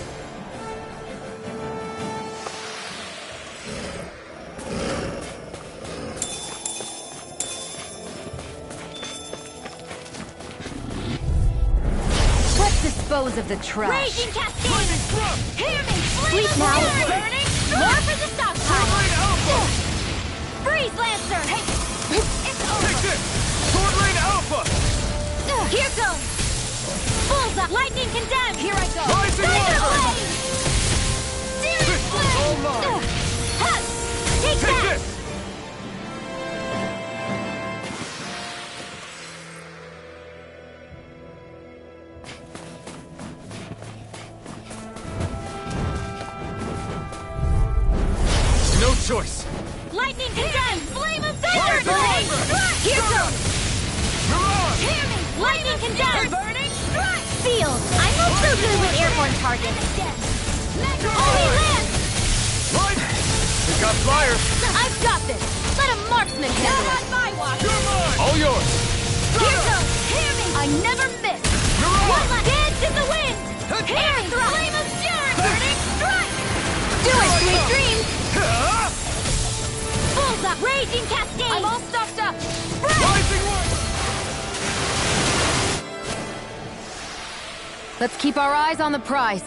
Let's dispose of the trash. Raging Cascade! Lightning Thrust! Hear me! Sleep now. Burning! More for the Sword stockpile! Rain Alpha! Freeze Lancer! It's over! Take this! Sword Rain Alpha! Here goes! Bullseye! Lightning condemned! Here I go! Rising Wyvern! Steering This one's all mine! Huh! Take Take that! this! No choice! Lightning condemned! Flame of Rising Thunderblade! Wyvern! Here goes! Mirage! Hear me! Lightning condemned! Burning strike! Field! I'm not so good with airborne targets! Holy Lance! We got flyers! I've got this! Let a marksman handle it! My watch! You're mine! All yours! Here goes! Hear me! I never miss! You're on! One last dance in the wind! Here, flame of fury! Burning strike! Do it, sweet dreams! Bullseye! Raging cascade! I'm all stuffed up! Rising Warrior! Let's keep our eyes on the prize.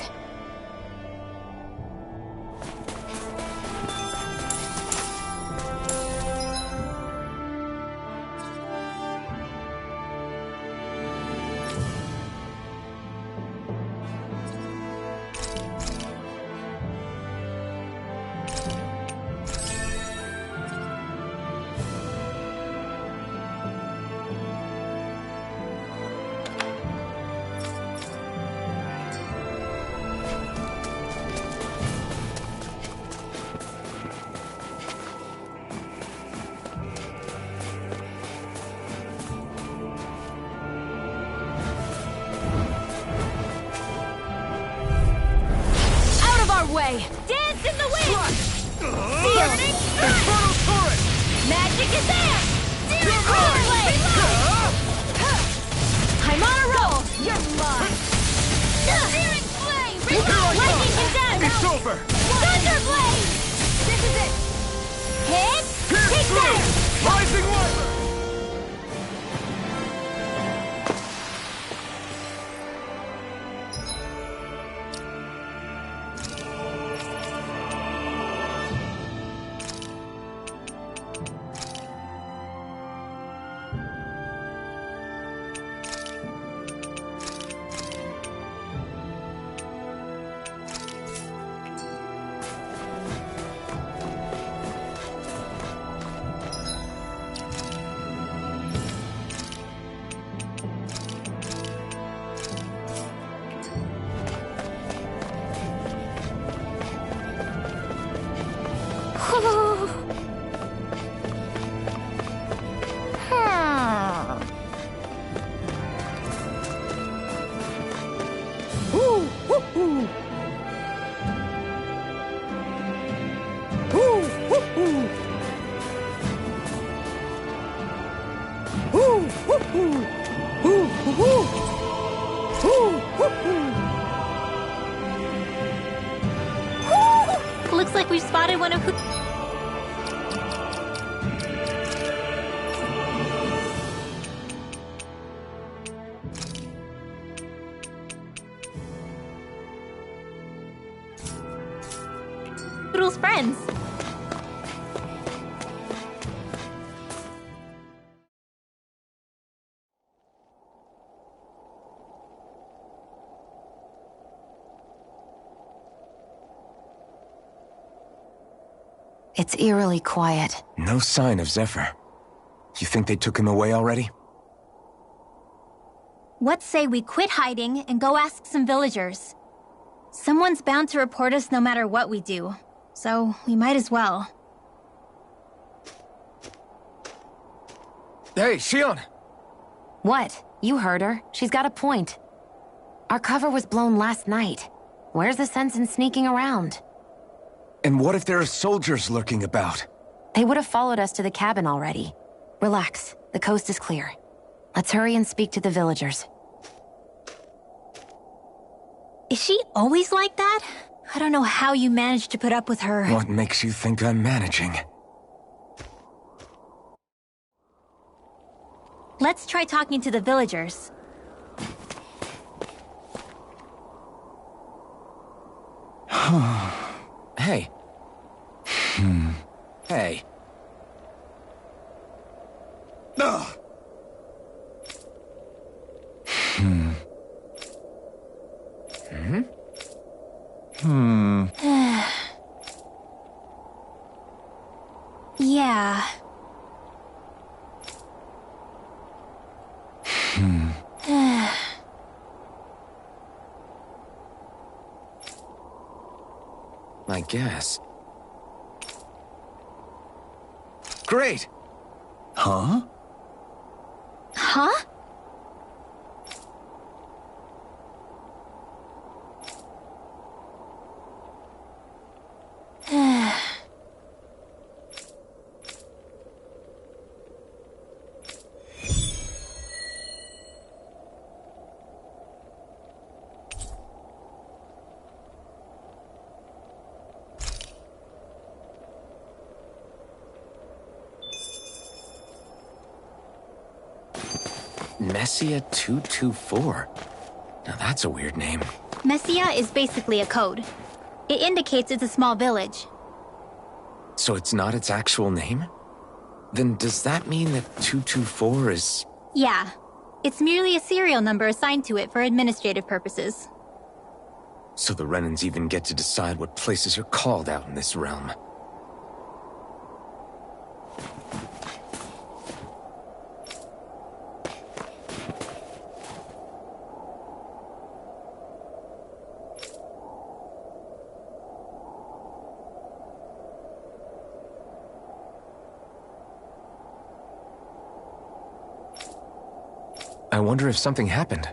Way. Dance in the wind! Burning Infernal Torrent! Magic is there! Searing Blade! I'm on a roll! You're mine! Searing Flame! Lightning condemned! It's over! Thunderblade! This is it! Hit! Take that! Rising Wyvern! Looks like we've spotted one of who... Poodle's friends. It's eerily quiet. No sign of Zephyr. You think they took him away already? What say we quit hiding and go ask some villagers? Someone's bound to report us no matter what we do, so we might as well. Hey, Xion! What? You heard her. She's got a point. Our cover was blown last night. Where's the sense in sneaking around? And what if there are soldiers lurking about? They would have followed us to the cabin already. Relax. The coast is clear. Let's hurry and speak to the villagers. Is she always like that? I don't know how you managed to put up with her. What makes you think I'm managing? Let's try talking to the villagers. Hey. Hey. Ugh. Yeah. I guess. Great! Huh? Huh? Messia 224. Now that's a weird name. Messia is basically a code. It indicates it's a small village. So it's not its actual name? Then does that mean that 224 is... Yeah. It's merely a serial number assigned to it for administrative purposes. So the Renans even get to decide what places are called out in this realm. I wonder if something happened.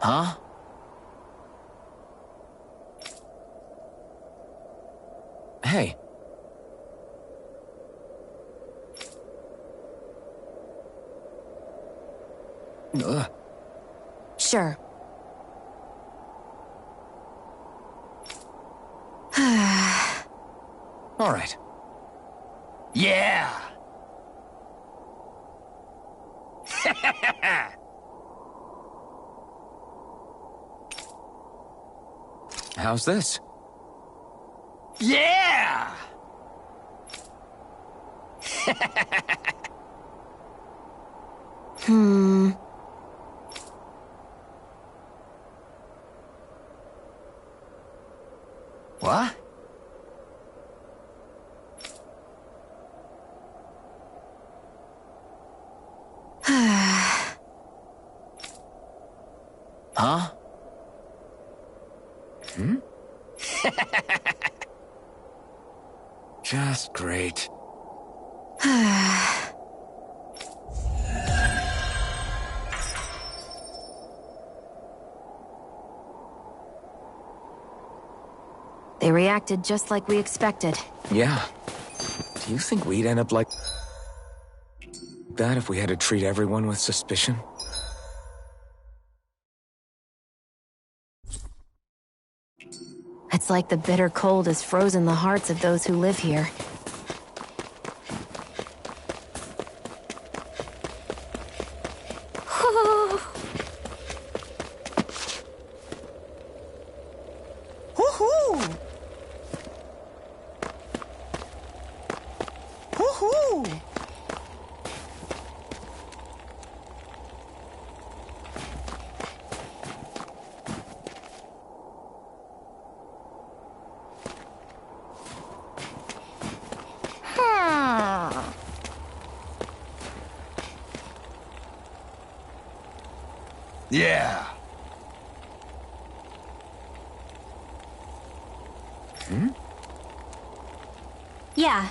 Huh? Hey. Sure. All right. Yeah! How's this? Yeah! What? Huh? Hmm? Just great. They reacted just like we expected. Yeah. Do you think we'd end up like that if we had to treat everyone with suspicion? It's like the bitter cold has frozen the hearts of those who live here. Yeah. Hmm? Yeah.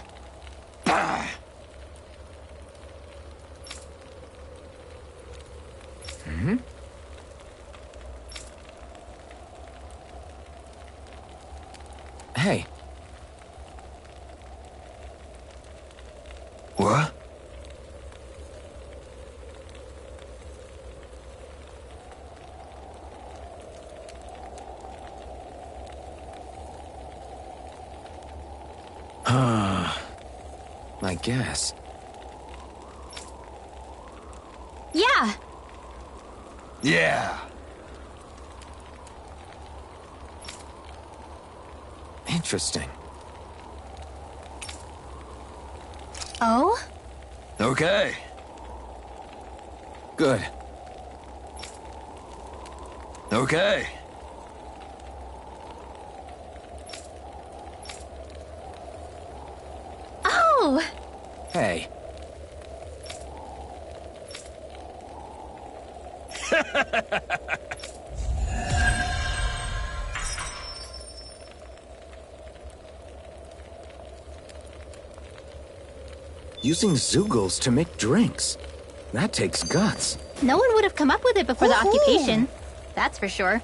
Hmm? Hey. What? I guess. Yeah. Yeah. Interesting. Oh? Okay. Good. Okay. Oh! Hey. Using Zeugles to make drinks. That takes guts. No one would have come up with it before the occupation. That's for sure.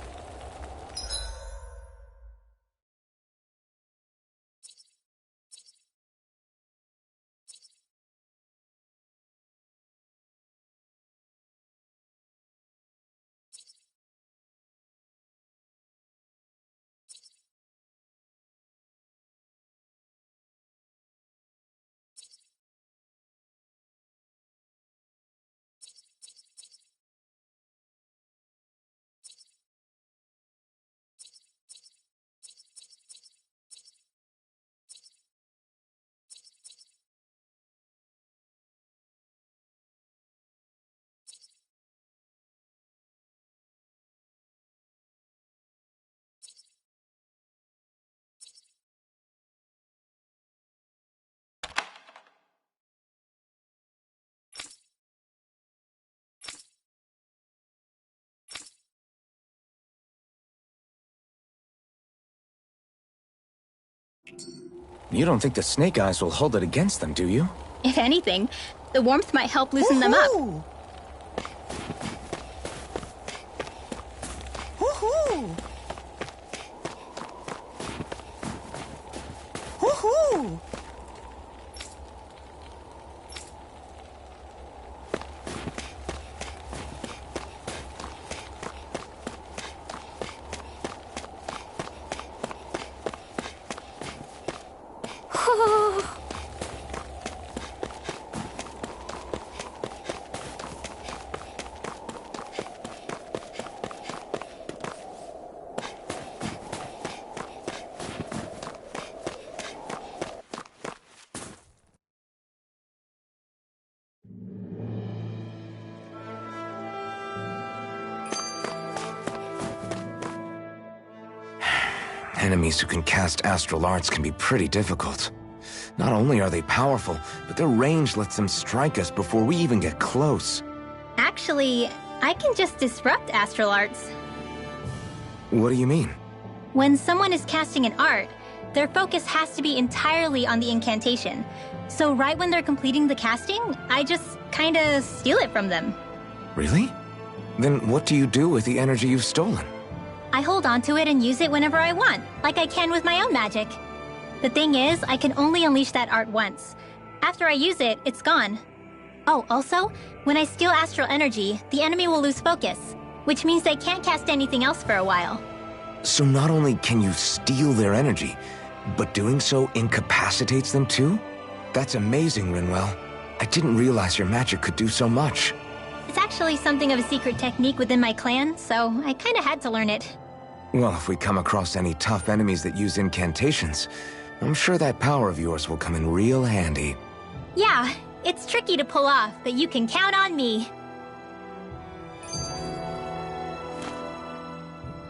You don't think the Snake Eyes will hold it against them, do you? If anything, the warmth might help loosen them up. Woohoo! Woohoo! Enemies who can cast astral arts can be pretty difficult. Not only are they powerful, but their range lets them strike us before we even get close. Actually, I can just disrupt astral arts. What do you mean? When someone is casting an art, their focus has to be entirely on the incantation. So right when they're completing the casting, I just kinda steal it from them. Really? Then what do you do with the energy you've stolen? I hold onto it and use it whenever I want, like I can with my own magic. The thing is, I can only unleash that art once. After I use it, it's gone. Oh, also, when I steal astral energy, the enemy will lose focus, which means they can't cast anything else for a while. So not only can you steal their energy, but doing so incapacitates them too? That's amazing, Rinwell. I didn't realize your magic could do so much. It's actually something of a secret technique within my clan, so I kinda had to learn it. Well, if we come across any tough enemies that use incantations, I'm sure that power of yours will come in real handy. Yeah, it's tricky to pull off, but you can count on me.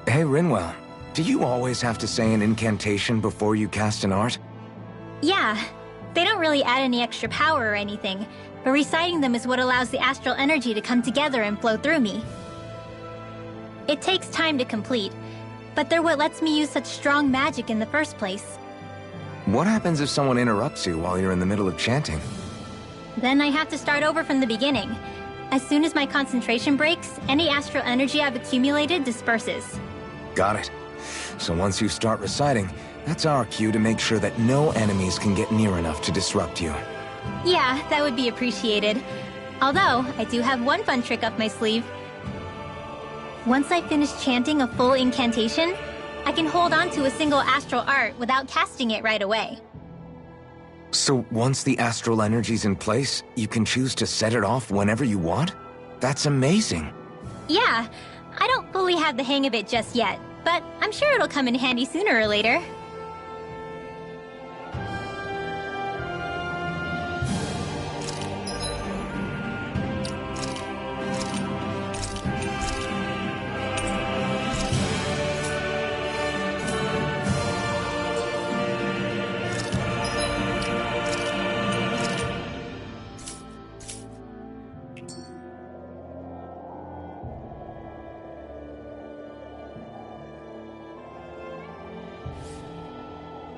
Hey, Rinwell, do you always have to say an incantation before you cast an art? Yeah, they don't really add any extra power or anything, but reciting them is what allows the astral energy to come together and flow through me. It takes time to complete, but they're what lets me use such strong magic in the first place. What happens if someone interrupts you while you're in the middle of chanting? Then I have to start over from the beginning. As soon as my concentration breaks, any astral energy I've accumulated disperses. Got it. So once you start reciting, that's our cue to make sure that no enemies can get near enough to disrupt you. Yeah, that would be appreciated. Although, I do have one fun trick up my sleeve. Once I finish chanting a full incantation, I can hold on to a single astral art without casting it right away. So once the astral energy's in place, you can choose to set it off whenever you want? That's amazing. Yeah, I don't fully have the hang of it just yet, but I'm sure it'll come in handy sooner or later.